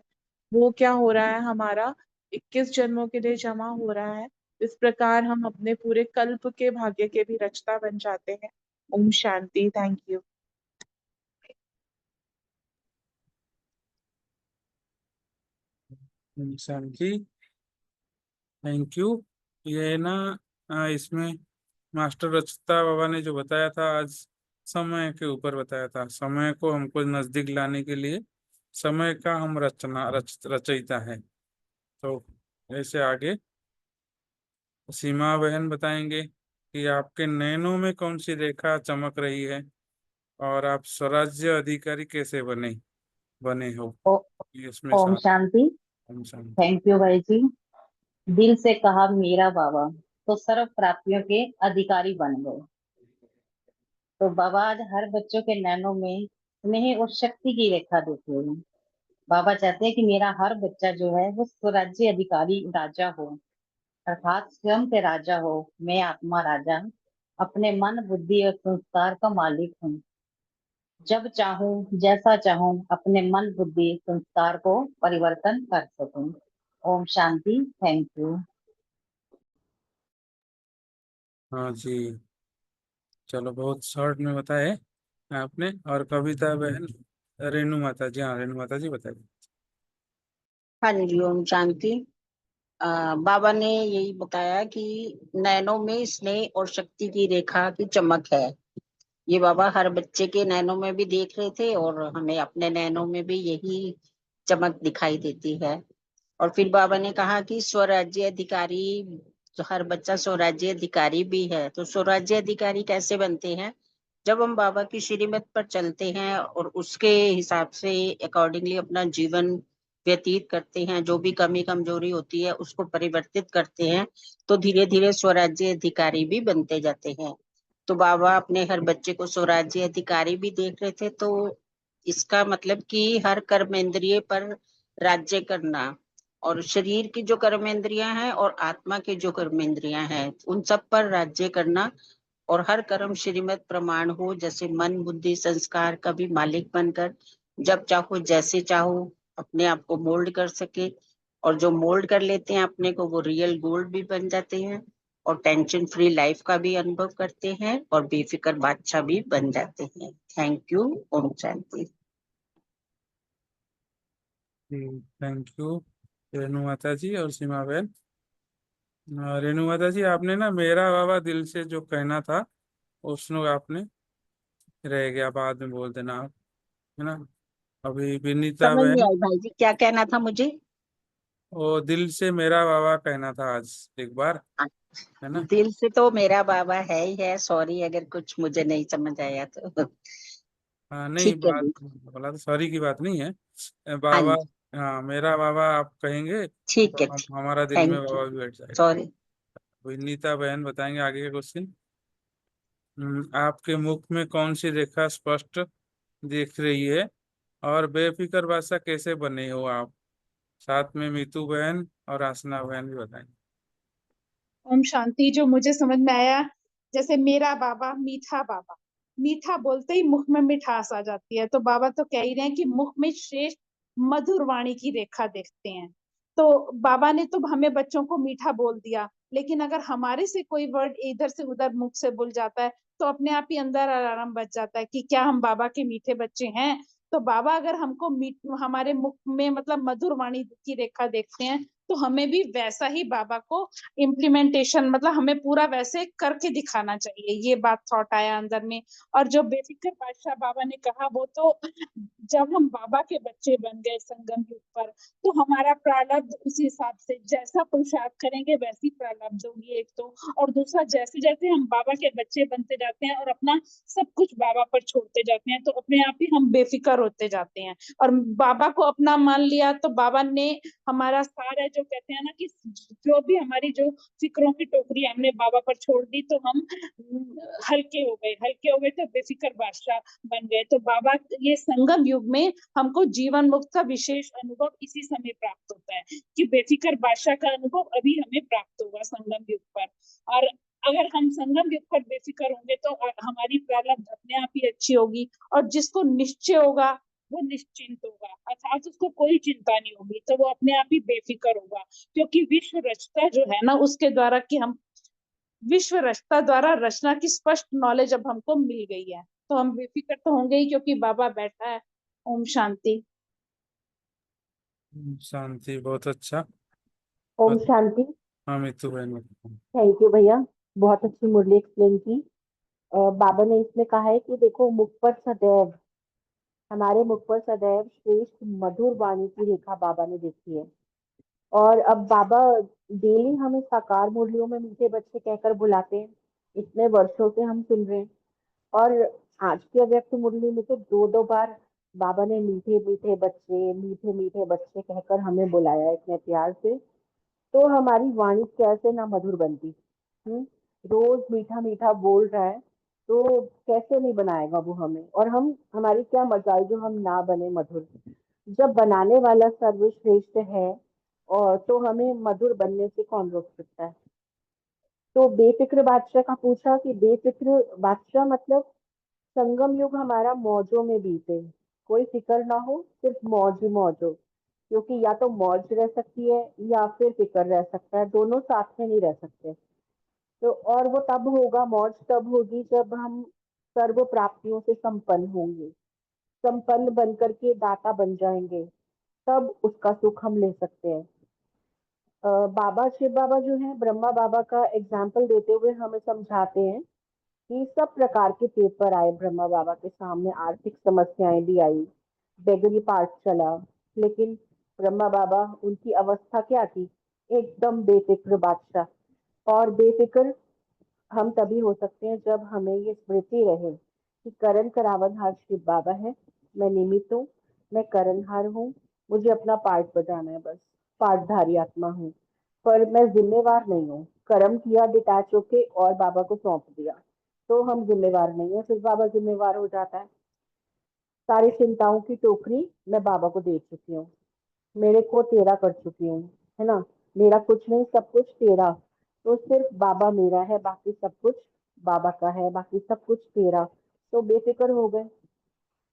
वो क्या हो रहा है, हमारा 21 जन्मों के लिए जमा हो रहा है। इस प्रकार हम अपने पूरे कल्प के भाग्य के भी रचता बन जाते हैं। ओम शांति। Thank you. शांति। Thank you. ये ना इसमें मास्टर रचिता बाबा ने जो बताया था आज, समय के ऊपर बताया था। समय को हमको नजदीक लाने के लिए समय का हम रचयिता है। तो ऐसे आगे सीमा बहन बताएंगे कि आपके नैनों में कौन सी रेखा चमक रही है और आप स्वराज्य अधिकारी कैसे बने हो। ओ, इसमें ओम साथ शांति। हम शांति। थैंक यू भाई जी। दिल से कहा मेरा बाबा तो सर्व प्राप्तियों के अधिकारी बन गए। तो बाबा आज हर बच्चों के नैनों में स्नेह और शक्ति की रेखा देते हैं। बाबा चाहते हैं कि मेरा हर बच्चा जो है वो स्वराज्य अधिकारी राजा हो, अर्थात स्वयं के राजा हो। मैं आत्मा राजा अपने मन बुद्धि और संस्कार का मालिक हूँ। जब चाहूं जैसा चाहूं अपने मन बुद्धि संस्कार को परिवर्तन कर सकूं। ओम शांति। Thank you. हाँ जी, चलो बहुत शॉर्ट में बताए आपने। और कविता बहन, रेणु माता जी। हाँ रेणु माता जी बताइए। हाँ जी, ओम शांति। बाबा ने यही बताया कि नैनों में स्नेह और शक्ति की रेखा की चमक है। ये बाबा हर बच्चे के नैनों में भी देख रहे थे और हमें अपने नैनों में भी यही चमक दिखाई देती है। और फिर बाबा ने कहा कि स्वराज्य अधिकारी, तो हर बच्चा स्वराज्य अधिकारी भी है। तो स्वराज्य अधिकारी कैसे बनते हैं? जब हम बाबा की श्रीमत पर चलते हैं और उसके हिसाब से अकॉर्डिंगली अपना जीवन व्यतीत करते हैं, जो भी कमी कमजोरी होती है उसको परिवर्तित करते हैं, तो धीरे धीरे स्वराज्य अधिकारी भी बनते जाते हैं। तो बाबा अपने हर बच्चे को स्वराज्य अधिकारी भी देख रहे थे। तो इसका मतलब कि हर कर्मेंद्रिय पर राज्य करना, और शरीर की जो कर्मेंद्रियां हैं और आत्मा की जो कर्मेंद्रियां हैं उन सब पर राज्य करना, और हर कर्म श्रीमत प्रमाण हो, जैसे मन बुद्धि संस्कार का भी मालिक बनकर जब चाहो जैसे चाहो अपने आप को मोल्ड कर सके। और जो मोल्ड कर लेते हैं अपने को वो रियल गोल्ड भी बन जाते हैं और टेंशन फ्री लाइफ का भी अनुभव करते हैं और बेफिक्र बादशाह भी बन जाते हैं। Thank you. ओम शांति। थैंक यू रेणु माता जी और सीमा बहन। रेणु माता जी, आपने ना मेरा बाबा दिल से जो कहना था उसको आपने रह गया, बाद में बोल देना आप, है ना। अभी विनीता समझ नहीं बहन, आई भाई जी, क्या कहना था मुझे? वो दिल से मेरा बाबा कहना था आज एक बार, है ना। दिल से तो मेरा बाबा है ही है। सॉरी अगर कुछ मुझे नहीं समझ आया तो। हाँ नहीं, ठीक है बात जी। बोला तो सॉरी की बात नहीं है। हाँ बाबा, जी, हाँ मेरा बाबा आप कहेंगे ठीक तो है। हमारा दिल में थैंक यू। बाबा भी बैठ जाएगा। सॉरी। विनीता बहन बताएंगे आगे का क्वेश्चन। आपके मुख में कौन सी रेखा स्पष्ट दिख रही है और बेफिक्र बादशाह कैसे बने हो आप। साथ में मीतू बहन और आसना बहन भी बताएंगे। ओम शांति। जो मुझे समझ में आया, जैसे मेरा बाबा मीठा बाबा, मीठा बोलते ही मुख में मिठास आ जाती है। तो बाबा तो कह ही रहे हैं कि मुख में श्रेष्ठ मधुर वाणी की रेखा देखते हैं। तो बाबा ने तो हमें बच्चों को मीठा बोल दिया, लेकिन अगर हमारे से कोई वर्ड इधर से उधर मुख से भूल जाता है तो अपने आप ही अंदर अलार्म बज जाता है कि क्या हम बाबा के मीठे बच्चे हैं। तो बाबा अगर हमको हमारे मुख में मतलब मधुर वाणी की रेखा देखते हैं तो हमें भी वैसा ही बाबा को इम्प्लीमेंटेशन मतलब हमें पूरा वैसे करके दिखाना चाहिए। ये बात थॉट आया अंदर में। और जो बेफिक्र बादशाह बाबा ने कहा, वो तो जब हम बाबा के बच्चे बन गए संगम युग पर, तो हमारा प्रारब्ध उसी हिसाब से जैसा पुरुषार्थ करेंगे वैसी प्रारब्ध होगी एक तो। और दूसरा, जैसे जैसे हम बाबा के बच्चे बनते जाते हैं और अपना सब कुछ बाबा पर छोड़ते जाते हैं तो अपने आप ही हम बेफिक्र होते जाते हैं। और बाबा को अपना मान लिया तो बाबा ने हमारा सारा जो कहते हैं ना कि जो भी हमारी जो फिक्रों की टोकरी हमने बाबा पर छोड़ दी तो हम हल्के हो गए तो बेफिक्र बादशाह बन गए। तो बाबा ये संगम युग में हमको जीवन मुक्त का विशेष अनुभव इसी समय प्राप्त होता है कि बेफिक्र बादशाह का अनुभव अभी हमें प्राप्त होगा संगम युग पर। और अगर हम संगम युग पर बेफिक्र होंगे तो हमारी प्रारब्ध अपने आप ही अच्छी होगी, और जिसको निश्चय होगा वो निश्चिंत होगा, अर्थात उसको कोई चिंता नहीं होगी, तो वो अपने आप ही बेफिक्र होगा। क्योंकि विश्व रचता जो है ना, उसके द्वारा कि हम विश्व रचता द्वारा रचना की स्पष्ट नॉलेज अब हमको मिल गई है, तो हम बेफिक्र तो होंगे ही क्योंकि बाबा बैठा है। ओम शांति। शांति, बहुत अच्छा। ओम शांति। हाँ मितू बहन। थैंक यू भैया, बहुत अच्छी मुरली एक्सप्लेन की। बाबा ने इसमें कहा है कि देखो, मुख पर सदैव, हमारे मुख पर सदैव श्रेष्ठ मधुर वाणी की रेखा बाबा ने देखी है। और अब बाबा डेली हमें साकार मुरलियों में मीठे बच्चे कहकर बुलाते हैं, इतने वर्षों से हम सुन रहे हैं। और आज की अव्यक्त मुरली में तो 2-2 बार बाबा ने मीठे मीठे बच्चे कहकर हमें बुलाया इतने प्यार से। तो हमारी वाणी कैसे ना मधुर बनती। रोज मीठा मीठा बोल रहा है तो कैसे नहीं बनाएगा वो हमें। और हम, हमारी क्या मजाल जो हम ना बने मधुर, जब बनाने वाला सर्वश्रेष्ठ है। और तो हमें मधुर बनने से कौन रोक सकता है। तो बेफिक्र बादशाह का पूछा कि बेफिक्र बादशाह मतलब संगम युग हमारा मौजों में बीते, कोई फिक्र ना हो, सिर्फ मौज ही मौज हो। क्योंकि या तो मौज रह सकती है या फिर फिक्र रह सकता है, दोनों साथ में नहीं रह सकते। तो और वो तब होगा, मौज तब होगी जब हम सर्व प्राप्तियों से संपन्न होंगे, संपन्न बनकर के दाता बन जाएंगे, तब उसका सुख हम ले सकते हैं। बाबा शिव बाबा जो है, ब्रह्मा बाबा का एग्जाम्पल देते हुए हमें समझाते हैं कि सब प्रकार के पेपर आए ब्रह्मा बाबा के सामने, आर्थिक समस्याएं भी आई, बेगरी पार्ट चला, लेकिन ब्रह्मा बाबा, उनकी अवस्था क्या थी, एकदम बेफिक्र बादशाह। और बेफिक्र हम तभी हो सकते हैं जब हमें ये स्मृति रहे कि करण करावनहार शिव बाबा है, मैं निमित्त हूँ, मैं करणहार हूँ, मुझे अपना पार्ट बजाना है, बस पार्टधारी आत्मा हूँ, पर मैं जिम्मेवार नहीं हूँ। कर्म किया डिटैच होके और बाबा को सौंप दिया, तो हम जिम्मेवार नहीं है, फिर बाबा जिम्मेवार हो जाता है। सारी चिंताओं की टोकरी मैं बाबा को दे चुकी हूँ, मेरे को तेरा कर चुकी हूँ, है ना। मेरा कुछ नहीं, सब कुछ तेरा। तो सिर्फ बाबा मेरा है, बाकी सब कुछ बाबा का है, बाकी सब कुछ तेरा। तो बेफिक्र हो गए,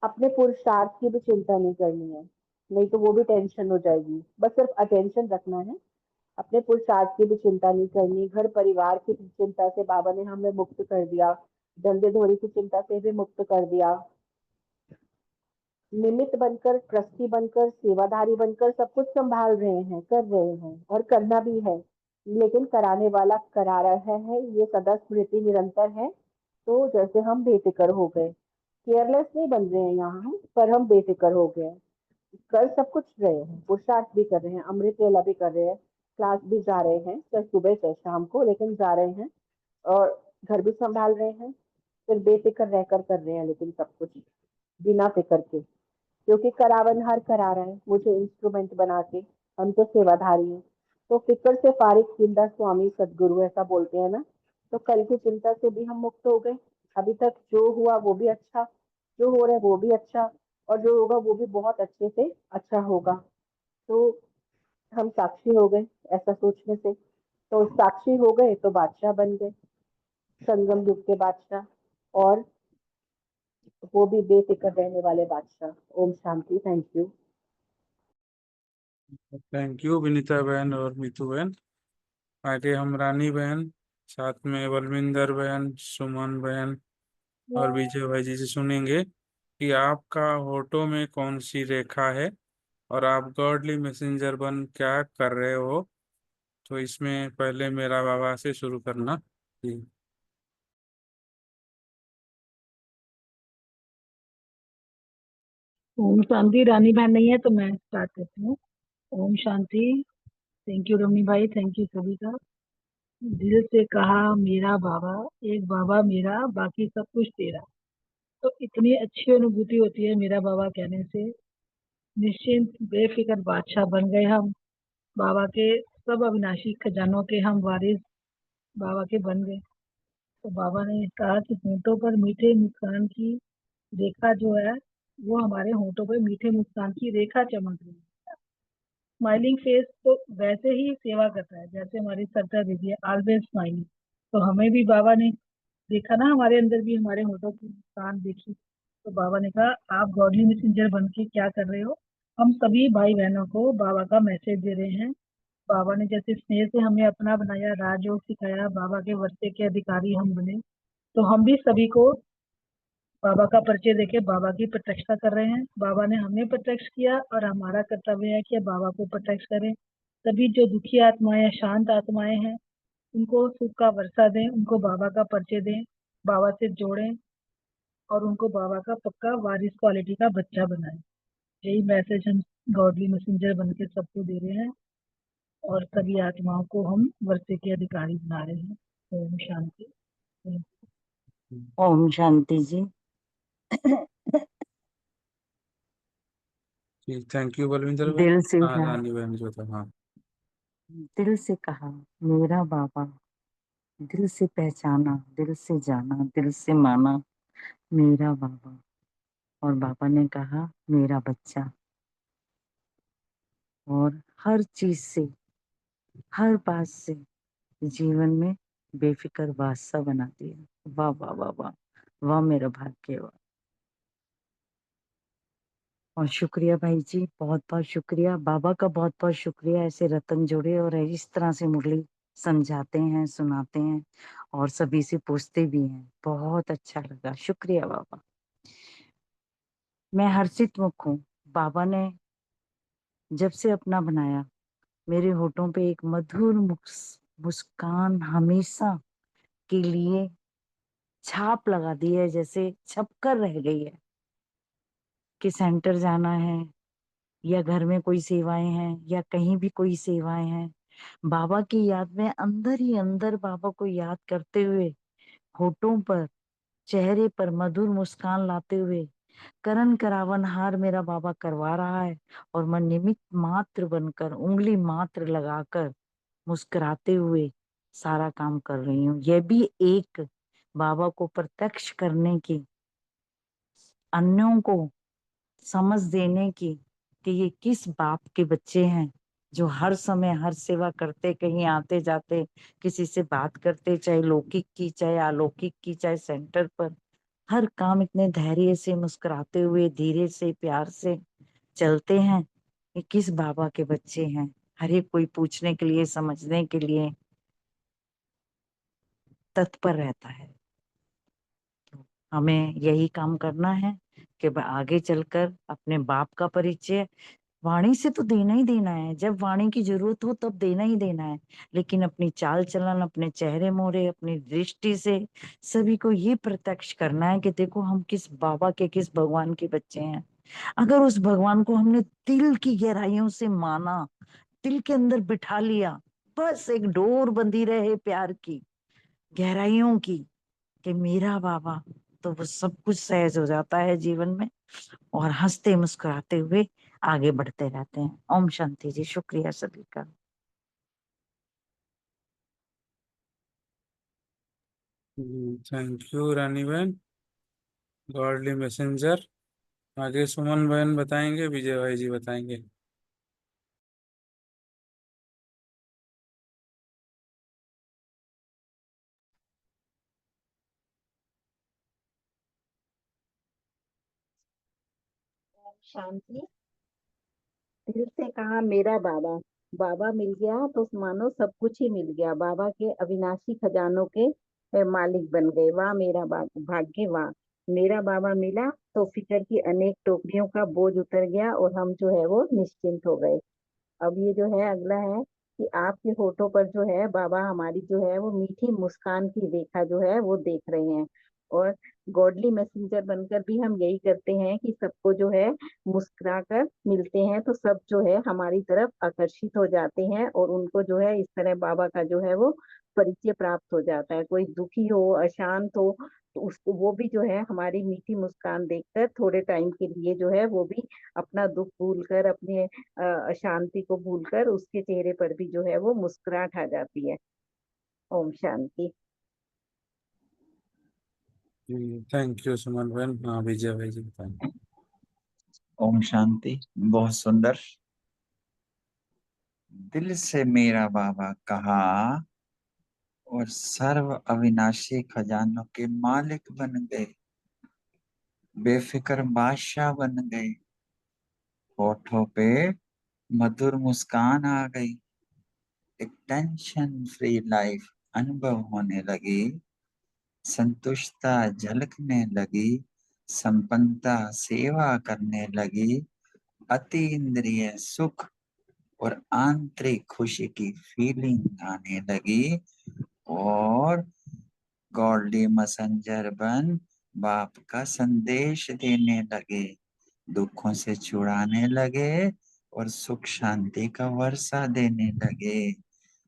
अपने पुरुषार्थ की भी चिंता नहीं करनी है, नहीं तो वो भी टेंशन हो जाएगी। बस सिर्फ अटेंशन रखना है, अपने पुरुषार्थ की भी चिंता नहीं करनी, घर परिवार की चिंता से बाबा ने हमें मुक्त कर दिया, धंधे धोरी की चिंता से भी मुक्त कर दिया। निमित्त बनकर, ट्रस्टी बनकर, सेवाधारी बनकर सब कुछ संभाल रहे हैं, कर रहे हैं और करना भी है, लेकिन कराने वाला करा रहा है, ये सदा स्मृति निरंतर है। तो जैसे हम बेफिक्र हो गए, केयरलेस नहीं बन रहे हैं यहाँ हम, पर हम बेफिक्र हो गए, कर सब कुछ रहे हैं, पुरुषार्थ भी कर रहे हैं, अमृत वेला भी कर रहे हैं, क्लास भी जा रहे हैं, चाहे सुबह चाहे शाम को, लेकिन जा रहे हैं, और घर भी संभाल रहे हैं, फिर बेफिक्र रहकर कर रहे हैं, लेकिन सब कुछ बिना फिक्र के, क्योंकि करावनहार करा रहा है मुझे इंस्ट्रूमेंट बना के, हम तो सेवाधारी हैं। तो फिक्र से फारिग जिंदा स्वामी सदगुरु, ऐसा बोलते हैं ना। तो कल की चिंता से भी हम मुक्त हो गए। अभी तक जो हुआ वो भी अच्छा, जो हो रहा है वो भी अच्छा, और जो होगा वो भी बहुत अच्छे से अच्छा होगा। तो हम साक्षी हो गए ऐसा सोचने से। तो साक्षी हो गए तो बादशाह बन गए, संगम युग के बादशाह, और वो भी बेफिक्र रहने वाले बादशाह। ओम शांति। Thank you. Thank you Vinita बहन और मीतू बहन। आगे हम रानी बहन, साथ में बलविंदर बहन, सुमन बहन और विजय भाई जी से सुनेंगे कि आपका होठों में कौन सी रेखा है और आप गॉडली मैसेंजर बन क्या कर रहे हो। तो इसमें पहले मेरा बाबा से शुरू करना जी। ओम शांति। रानी बहन नहीं है तो मैं स्टार्ट करती हूँ। ओम शांति। थैंक यू रमनी भाई, थैंक यू सभी का। दिल से कहा मेरा बाबा, एक बाबा मेरा बाकी सब कुछ तेरा। तो इतनी अच्छी अनुभूति होती है मेरा बाबा कहने से। निश्चिंत बेफिक्र बादशाह बन गए हम। बाबा के सब अविनाशी खजानों के हम वारिस बाबा के बन गए। तो बाबा ने कहा कि होंठों पर मीठे मुस्कान की रेखा जो है वो हमारे होंठों पर मीठे मुस्कान की रेखा चमक रही है। स्माइलिंग फेस तो वैसे ही सेवा करता है जैसे हमारी सरदार दीदी है, ऑलवेज स्माइलिंग। तो हमें भी बाबा ने देखा ना, हमारे अंदर भी हमारे होठों की मुस्कान देखी। तो बाबा ने कहा आप गॉडली मैसेंजर बन के क्या कर रहे हो, हम सभी भाई बहनों को बाबा का मैसेज दे रहे हैं। बाबा ने जैसे स्नेह से हमें अपना बनाया, राजयोग सिखाया, बाबा के वर्षे के अधिकारी हम बने, तो हम भी सभी को बाबा का परिचय देके बाबा की प्रत्यक्षता कर रहे हैं। बाबा ने हमें प्रत्यक्ष किया और हमारा कर्तव्य है कि बाबा को प्रत्यक्ष करें। सभी जो दुखी आत्माएं, शांत आत्माएं हैं, उनको सुख का वर्षा दें, उनको बाबा का परिचय दें, बाबा से जोड़ें और उनको बाबा का पक्का वारिस क्वालिटी का बच्चा बनाएं। यही मैसेज हम गॉडली मैसेंजर बन के सबको दे रहे हैं और सभी आत्माओं को हम वर्षे के अधिकारी बना रहे हैं। ओम शांति। ओम शांति जी। जी थैंक यू बलविंदर भाई। दिल से हाँ हाँ, रानी बहन जो था, हाँ। दिल से कहा मेरा बाबा, दिल से पहचाना, दिल से जाना, दिल से माना मेरा बाबा। और बाबा ने कहा मेरा बच्चा। और हर चीज से, हर बात से जीवन में बेफिक्र बादशाह बना दिया। वाह वाह वाह वाह वाह मेरा भाग्य वाह। और शुक्रिया भाई जी, बहुत बहुत शुक्रिया। बाबा का बहुत बहुत शुक्रिया, ऐसे रतन जोड़े और इस तरह से मुरली समझाते हैं, सुनाते हैं और सभी से पूछते भी हैं। बहुत अच्छा लगा, शुक्रिया बाबा। मैं हर्षित मुख हूँ। बाबा ने जब से अपना बनाया, मेरे होठों पे एक मधुर मुस्कान हमेशा के लिए छाप लगा दी है, जैसे छपकर रह गई है। कि सेंटर जाना है या घर में कोई सेवाएं हैं या कहीं भी कोई सेवाएं हैं, बाबा की याद में अंदर ही अंदर बाबा को याद करते हुए, होठों पर, चेहरे पर मधुर मुस्कान लाते हुए करण करावन हार मेरा बाबा करवा रहा है। और मैं निमित्त मात्र बनकर, उंगली मात्र लगाकर, मुस्कुराते हुए सारा काम कर रही हूँ। यह भी एक बाबा को प्रत्यक्ष करने की, अन्यों को समझ देने की कि ये किस बाप के बच्चे हैं जो हर समय हर सेवा करते, कहीं आते जाते, किसी से बात करते, चाहे लौकिक की चाहे अलौकिक की, चाहे सेंटर पर हर काम इतने धैर्य से, मुस्कुराते हुए, धीरे से, प्यार से चलते हैं। ये किस बाबा के बच्चे हैं। हर एक कोई पूछने के लिए, समझने के लिए तत्पर रहता है। हमें यही काम करना है कि आगे चलकर अपने बाप का परिचय वाणी से तो देना ही देना है। जब वाणी की जरूरत हो तब देना ही देना है, लेकिन अपनी चाल चलन, अपने चेहरे मोहरे, अपनी दृष्टि से सभी को ये प्रत्यक्ष करना है कि देखो हम किस बाबा के, किस भगवान के बच्चे हैं। अगर उस भगवान को हमने दिल की गहराइयों से माना, दिल के अंदर बिठा लिया, बस एक डोर बंधी रहे प्यार की, गहराइयों की, कि मेरा बाबा, तो वो सब कुछ सहज हो जाता है जीवन में और हंसते मुस्कुराते हुए आगे बढ़ते रहते हैं। ओम शांति जी। शुक्रिया सभी का। थैंक यू रानी बहन, गॉडली मैसेंजर। आगे सुमन बहन बताएंगे, विजय भाई जी बताएंगे। शांति। दिल से कहा मेरा बाबा, बाबा मिल गया तो मानो सब कुछ ही मिल गया। बाबा के अविनाशी खजानों के मालिक बन गए। वाह मेरा भाग्य वाह। मेरा बाबा मिला तो फिक्र की अनेक टोकरियों का बोझ उतर गया और हम जो है वो निश्चिंत हो गए। अब ये जो है अगला है कि आपके होठों पर जो है बाबा हमारी जो है वो मीठी मुस्कान की रेखा जो है वो देख रहे हैं। और गॉडली मैसेंजर बनकर भी हम यही करते हैं कि सबको जो है मुस्कुरा कर मिलते हैं तो सब जो है हमारी तरफ आकर्षित हो जाते हैं और उनको जो है इस तरह बाबा का जो है वो परिचय प्राप्त हो जाता है। कोई दुखी हो, अशांत हो तो उसको वो भी जो है हमारी मीठी मुस्कान देखकर थोड़े टाइम के लिए जो है वो भी अपना दुख भूलकर अपने अशांति को भूलकर उसके चेहरे पर भी जो है वो मुस्कुराहट आ जाती है। ओम शांति। थैंक यू सुमन बहन। हाँ विजय भाई जी बताएं। ओम शांति। बहुत सुंदर। दिल से मेरा बाबा कहा और सर्व अविनाशी खजानों के मालिक बन गए, बेफिक्र बादशाह बन गए, होठों पे मधुर मुस्कान आ गई, एक टेंशन फ्री लाइफ अनुभव होने लगी, संतुष्टता झलकने लगी, संपन्नता सेवा करने लगी, अति इंद्रिय सुख और आंतरिक खुशी की फीलिंग आने लगी, और गॉडली मैसेंजर बन बाप का संदेश देने लगे, दुखों से छुड़ाने लगे और सुख शांति का वर्षा देने लगे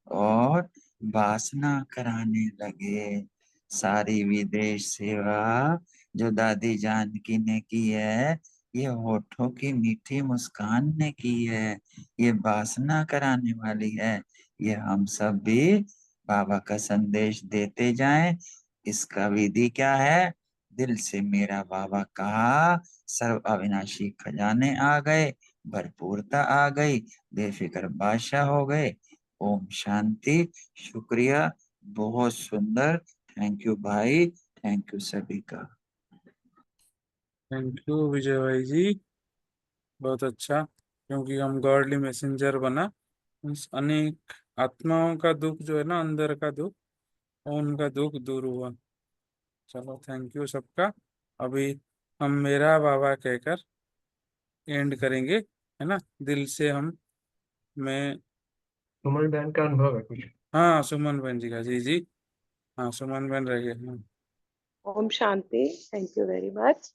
और वासना कराने लगे। सारी विदेश सेवा जो दादी जानकी ने की है, ये होठों की मीठी मुस्कान ने की है, ये वासना कराने वाली है। ये हम सब भी बाबा का संदेश देते जाएं। इसका विधि क्या है? दिल से मेरा बाबा कहा, सर्व अविनाशी खजाने आ गए, भरपूरता आ गई, बेफिक्र बादशाह हो गए। ओम शांति। शुक्रिया, बहुत सुंदर। थैंक यू भाई, थैंक यू सभी का। थैंक यू विजय भाई जी, बहुत अच्छा। क्योंकि हम गॉडली मैसेंजर बना, उस अनेक आत्माओं का दुख जो है ना, अंदर का दुख, उनका दुख दूर हुआ। चलो थैंक यू सबका। अभी हम मेरा बाबा कहकर एंड करेंगे, है ना। दिल से हम, मैं, सुमन बहन का अनुभव है कुछ? हाँ सुमन बहन जी का, जी जी, हाँ सुमन बहन रहिए। हाँ ओम शांति। Thank you very much.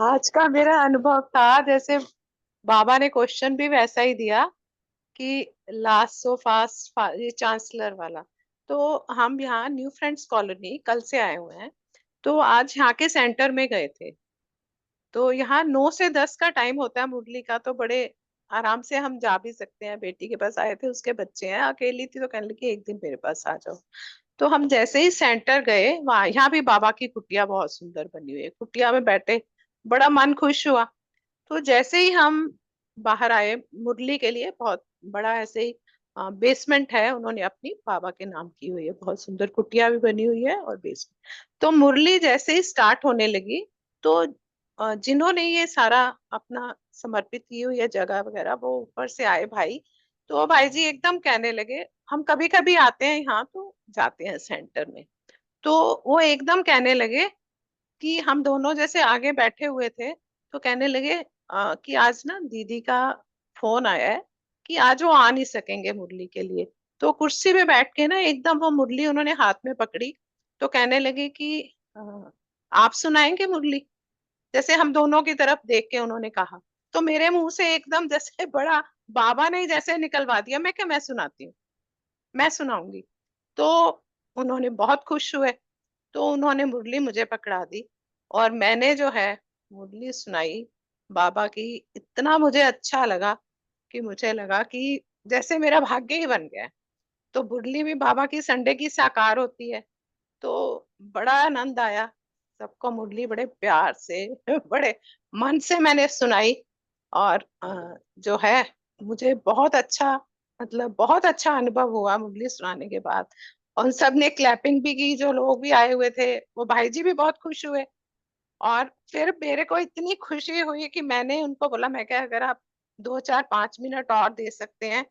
आज का मेरा अनुभव था, जैसे बाबा ने क्वेश्चन भी वैसा ही दिया कि लास्ट सो फास्ट, ये चांसलर वाला। तो हम यहाँ न्यू फ्रेंड्स कॉलोनी कल से आए हुए हैं, तो आज यहाँ के सेंटर में गए थे। तो यहाँ 9 से 10 का टाइम होता है मुरली का, तो बड़े आराम से हम जा भी सकते हैं। बेटी के पास आए थे, उसके बच्चे हैं, अकेली थी तो कहने लगी एक दिन मेरे पास आ जाओ। तो हम जैसे ही सेंटर गए, वहां यहाँ भी बाबा की कुटिया बहुत सुंदर बनी हुई है, कुटिया में बैठे, बड़ा मन खुश हुआ। तो जैसे ही हम बाहर आए मुरली के लिए, बहुत बड़ा ऐसे ही बेसमेंट है, उन्होंने अपनी बाबा के नाम की हुई है, बहुत सुंदर कुटिया भी बनी हुई है और बेसमेंट। तो मुरली जैसे ही स्टार्ट होने लगी, तो जिन्होंने ये सारा अपना समर्पित की हुई है जगह वगैरह, वो ऊपर से आए भाई। तो वो भाई जी एकदम कहने लगे, हम कभी कभी आते हैं यहाँ तो जाते हैं सेंटर में। तो वो एकदम कहने लगे कि हम दोनों जैसे आगे बैठे हुए थे, तो कहने लगे कि आज ना दीदी का फोन आया है कि आज वो आ नहीं सकेंगे मुरली के लिए। तो कुर्सी पे बैठ के ना एकदम वो मुरली उन्होंने हाथ में पकड़ी, तो कहने लगे कि आप सुनाएंगे मुरली। जैसे हम दोनों की तरफ देख के उन्होंने कहा, तो मेरे मुंह से एकदम जैसे बड़ा बाबा ने जैसे निकलवा दिया, मैं क्या, मैं सुनाती हूँ, मैं सुनाऊंगी। तो उन्होंने बहुत खुश हुए, तो उन्होंने मुरली मुझे पकड़ा दी और मैंने जो है मुरली सुनाई बाबा की। इतना मुझे अच्छा लगा कि मुझे लगा कि जैसे मेरा भाग्य ही बन गया है। तो मुरली भी बाबा की संडे की साकार होती है, तो बड़ा आनंद आया। सबको मुरली बड़े प्यार से बड़े मन से मैंने सुनाई। और जो है मुझे बहुत अच्छा, मतलब बहुत अच्छा अनुभव हुआ मुरली सुनाने के बाद। और सब ने क्लैपिंग भी की, जो लोग भी आए हुए थे, वो भाई जी भी बहुत खुश हुए। और फिर मेरे को इतनी खुशी हुई कि मैंने उनको बोला, मैं क्या, अगर आप 2 4 5 मिनट और दे सकते हैं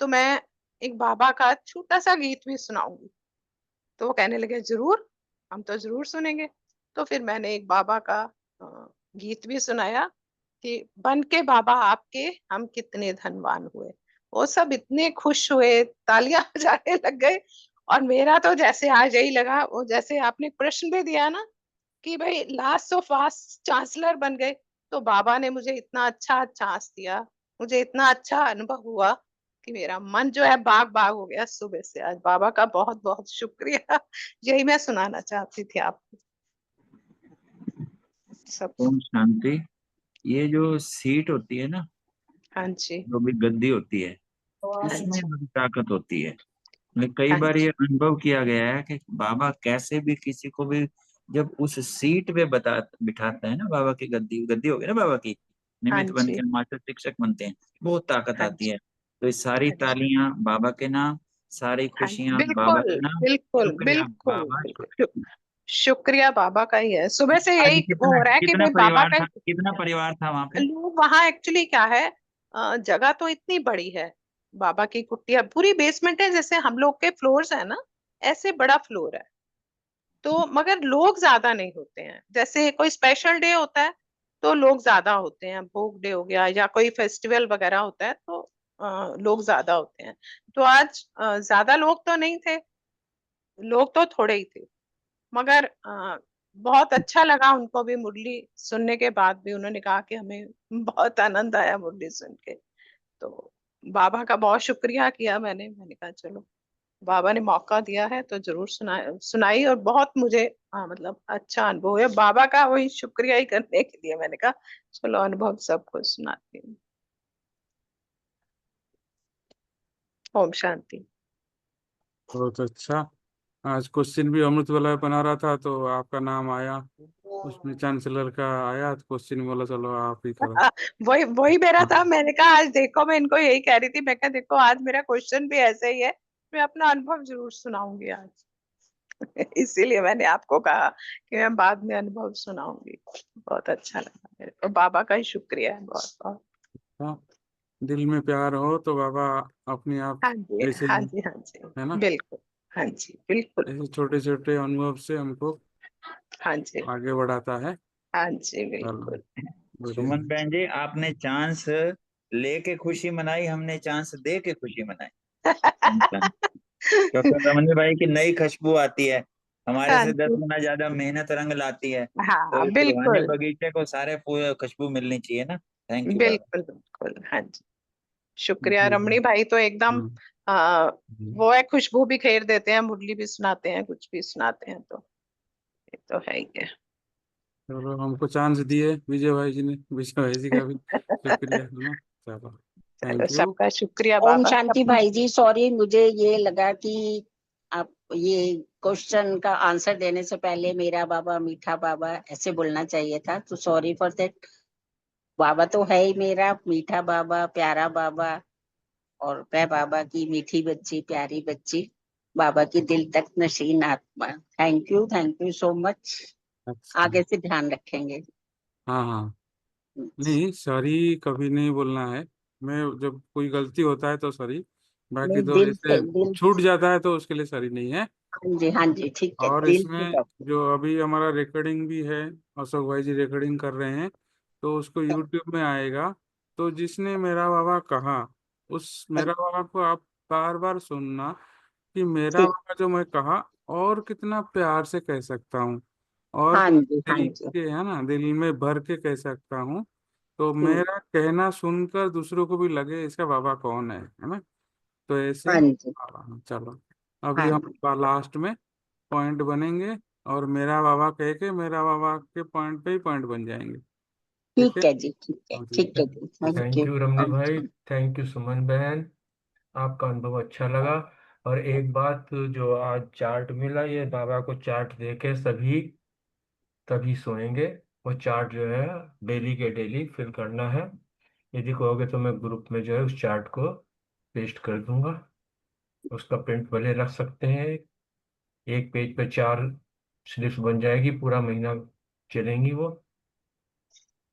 तो मैं एक बाबा का छोटा सा गीत भी सुनाऊंगी। तो वो कहने लगे जरूर, हम तो जरूर सुनेंगे। तो फिर मैंने एक बाबा का गीत भी सुनाया कि बन के बाबा आपके हम कितने धनवान हुए। वो सब इतने खुश हुए, तालियां बजाने लग गए। और मेरा तो जैसे आज यही लगा, वो जैसे आपने प्रश्न भी दिया ना कि भाई लास्ट ऑफ फास्ट चांसलर बन गए, तो बाबा ने मुझे इतना अच्छा चांस दिया, मुझे इतना अच्छा अनुभव हुआ कि मेरा मन जो है बाग बाग हो गया सुबह से। आज बाबा का बहुत बहुत शुक्रिया। यही मैं सुनाना चाहती थी आपको। सब ओम शांति। ये जो सीट होती है ना, हाँ जी, जो भी गद्दी होती है, हाँ उसमें जी, बड़ी ताकत होती है। लेकिन कई हाँ बार जी, ये अनुभव किया गया है कि बाबा कैसे भी किसी को भी जब उस सीट पे बिठाते हैं ना, बाबा की गद्दी गद्दी होगी ना बाबा की, हाँ निमित्त बन जी, के मास्टर शिक्षक बनते हैं, बहुत ताकत हाँ आती जी, है। तो ये सारी हाँ जी, तालियां बाबा के नाम, सारी हाँ जी, खुशियां बाबा बिल्कुल के नाम। बिल्कुल शुक्रिया बिल्कुल बाबा, बिल्कुल शुक्रिया। शुक्रिया बाबा का ही है। सुबह से आज यही कितना हो रहा है कि कितना भाई बाबा परिवार का था, कितना परिवार था वहां पे? लोग वहां एक्चुअली क्या है, जगह तो इतनी बड़ी है। बाबा की कुटिया पूरी बेसमेंट है, जैसे हम लोग के फ्लोर्स है ना, ऐसे बड़ा फ्लोर है। तो मगर लोग ज्यादा नहीं होते हैं, जैसे कोई स्पेशल डे होता है तो लोग ज्यादा होते हैं, भोग डे हो गया या कोई फेस्टिवल वगैरह होता है तो लोग ज्यादा होते हैं। तो आज ज्यादा लोग तो नहीं थे, लोग तो थोड़े ही थे, मगर बहुत अच्छा लगा उनको भी मुरली सुनने के बाद भी। उन्होंने कहा कि हमें बहुत आनंद आया मुरली सुन के। तो बाबा का बहुत शुक्रिया किया मैंने कहा चलो बाबा ने मौका दिया है तो जरूर सुनाई। और बहुत मुझे मतलब अच्छा अनुभव है बाबा का, वही शुक्रिया ही करने के लिए मैंने कहा चलो अनुभव सबको सुनाती हूँ। ओम शांति। बहुत अच्छा। आज क्वेश्चन भी अमृत वाला बना रहा था तो आपका नाम आया, उसमें चांसलर का आया तो क्वेश्चन बोला चलो आप ही करो। वही वही मेरा हाँ था। मैंने कहा आज देखो, मैं इनको यही कह रही थी, मैं कहा देखो आज मेरा क्वेश्चन भी ऐसे ही है, मैं अपना अनुभव जरूर सुनाऊंगी आज। इसीलिए मैंने आपको कहा कि मैं बाद में अनुभव सुनाऊंगी। बहुत अच्छा लगा मेरे को, बाबा का ही शुक्रिया है बहुत बहुत। हाँ, दिल में प्यार हो तो बाबा अपने आप हाँ जी ऐसे हाँ ही, जी हाँ जी, है ना, बिल्कुल। हाँ जी बिल्कुल। ऐसे छोटे छोटे अनुभव से हमको हाँ जी आगे बढ़ाता है। हाँ जी चलो बिल्कुल। बढ़िया सुमन है। बहन जी, आपने चांस लेके खुशी मनाई, हमने चांस दे के खुशी मनाई। क्योंकि रमनी भाई की नई खुशबू आती है, हमारे हाँ से 10 जी गुना ज्यादा मेहनत रंग लाती है। तो हाँ इस रूहानी बिल्कुल बगीचे को सारे फूल खुशबू मिलनी चाहिए ना। थैंक यू बाबा। बिल्कुल बिल्कुल। हाँ जी शुक्रिया। जी रमणी भाई तो एकदम हाँ, आ, जी। वो है, खुशबू भी खेर देते हैं, मुरली भी सुनाते हैं, कुछ भी सुनाते हैं, तो ये तो है ही है। चलो हमको चांस दिए विजय भाई जी ने, विजय भाई जी का भी शुक्रिया, है ना। चलो चलो थैंक यू। सबका शुक्रिया ओम बाबा शांति सबका। भाई जी, सॉरी, मुझे ये लगा कि आप ये क्वेश्चन का आंसर देने से पहले मेरा बाबा मीठा बाबा ऐसे बोलना चाहिए था, तो सॉरी फॉर दैट। बाबा तो है ही मेरा मीठा बाबा, प्यारा बाबा, और मैं बाबा की मीठी बच्ची, प्यारी बच्ची, बाबा की दिल तक नशीन आत्मा। Thank you so much. अच्छा। आगे से ध्यान रखेंगे। हाँ हाँ, नहीं सॉरी कभी नहीं बोलना है। मैं जब कोई गलती होता है तो सॉरी, बाकी नहीं, तो दिल ऐसे से, दिल छूट जाता है तो उसके लिए सॉरी नहीं है। हाँ जी ठीक है, और दिल से इसमें डॉक्टर। जो अभी हमारा रिकॉर्डिंग भी है, अशोक भाई जी रिकॉर्डिंग कर रहे हैं, तो उसको यूट्यूब में आएगा। तो जिसने मेरा बाबा कहा, उस मेरा बाबा को आप बार बार सुनना कि मेरा ठीक। बाबा जो मैं कहा और कितना प्यार से कह सकता हूँ, और हाँ जी हाँ दिल जी। के, है ना, दिल में भर के कह सकता हूँ। तो ठीक। मेरा कहना सुनकर दूसरों को भी लगे इसका बाबा कौन है ना। तो ऐसे हाँ जी चलो अभी हाँ हम जी। लास्ट में पॉइंट बनेंगे, और मेरा बाबा कह के मेरा बाबा के पॉइंट पे ही पॉइंट बन जाएंगे। ठीक है। ठीक है जी, ठीक है, हाँ जी। ठीक है जी, थैंक थैंक यू। यू रमनी भाई, थैंक यू सुमन बहन, आपका अनुभव अच्छा लगा। और एक बात, जो आज चार्ट मिला, ये बाबा को चार्ट देके सभी तभी सोएंगे। वो चार्ट जो है डेली के डेली फिल करना है। यदि कहोगे तो मैं ग्रुप में जो है उस चार्ट को पेस्ट कर दूंगा, उसका प्रिंट भले रख सकते हैं। एक पेज पे 4 स्लिप्स बन जाएगी, पूरा महीना चलेंगी वो।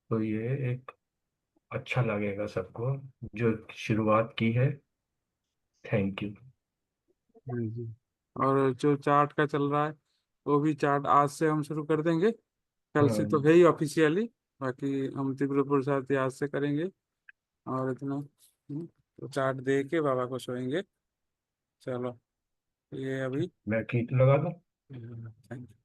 तो ये एक अच्छा लगेगा सबको जो शुरुआत की है। Thank you. हाँ जी। और जो चार्ट का चल रहा है वो भी चार्ट आज से हम शुरू कर देंगे, कल से तो हाँ, है ही ऑफिशियली। बाकी हम तीव्र पुरुषार्थ आज से करेंगे। और इतना तो चार्ट दे के बाबा को सोएंगे। चलो ये अभी मैं कीट लगा दूं। Thank you.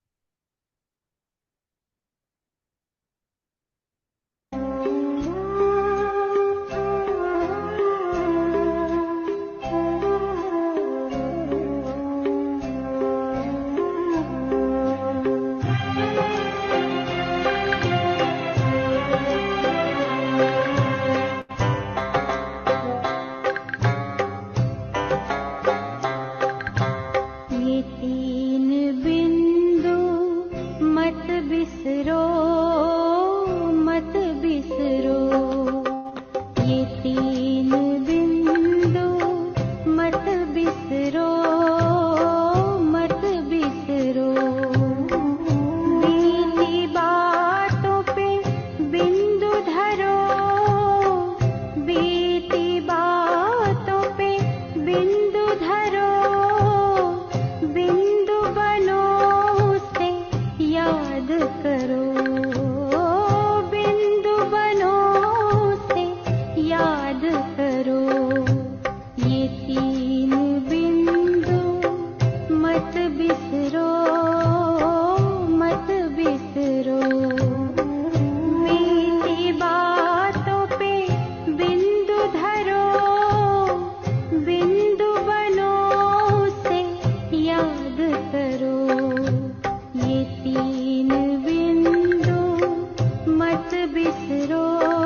बिसरो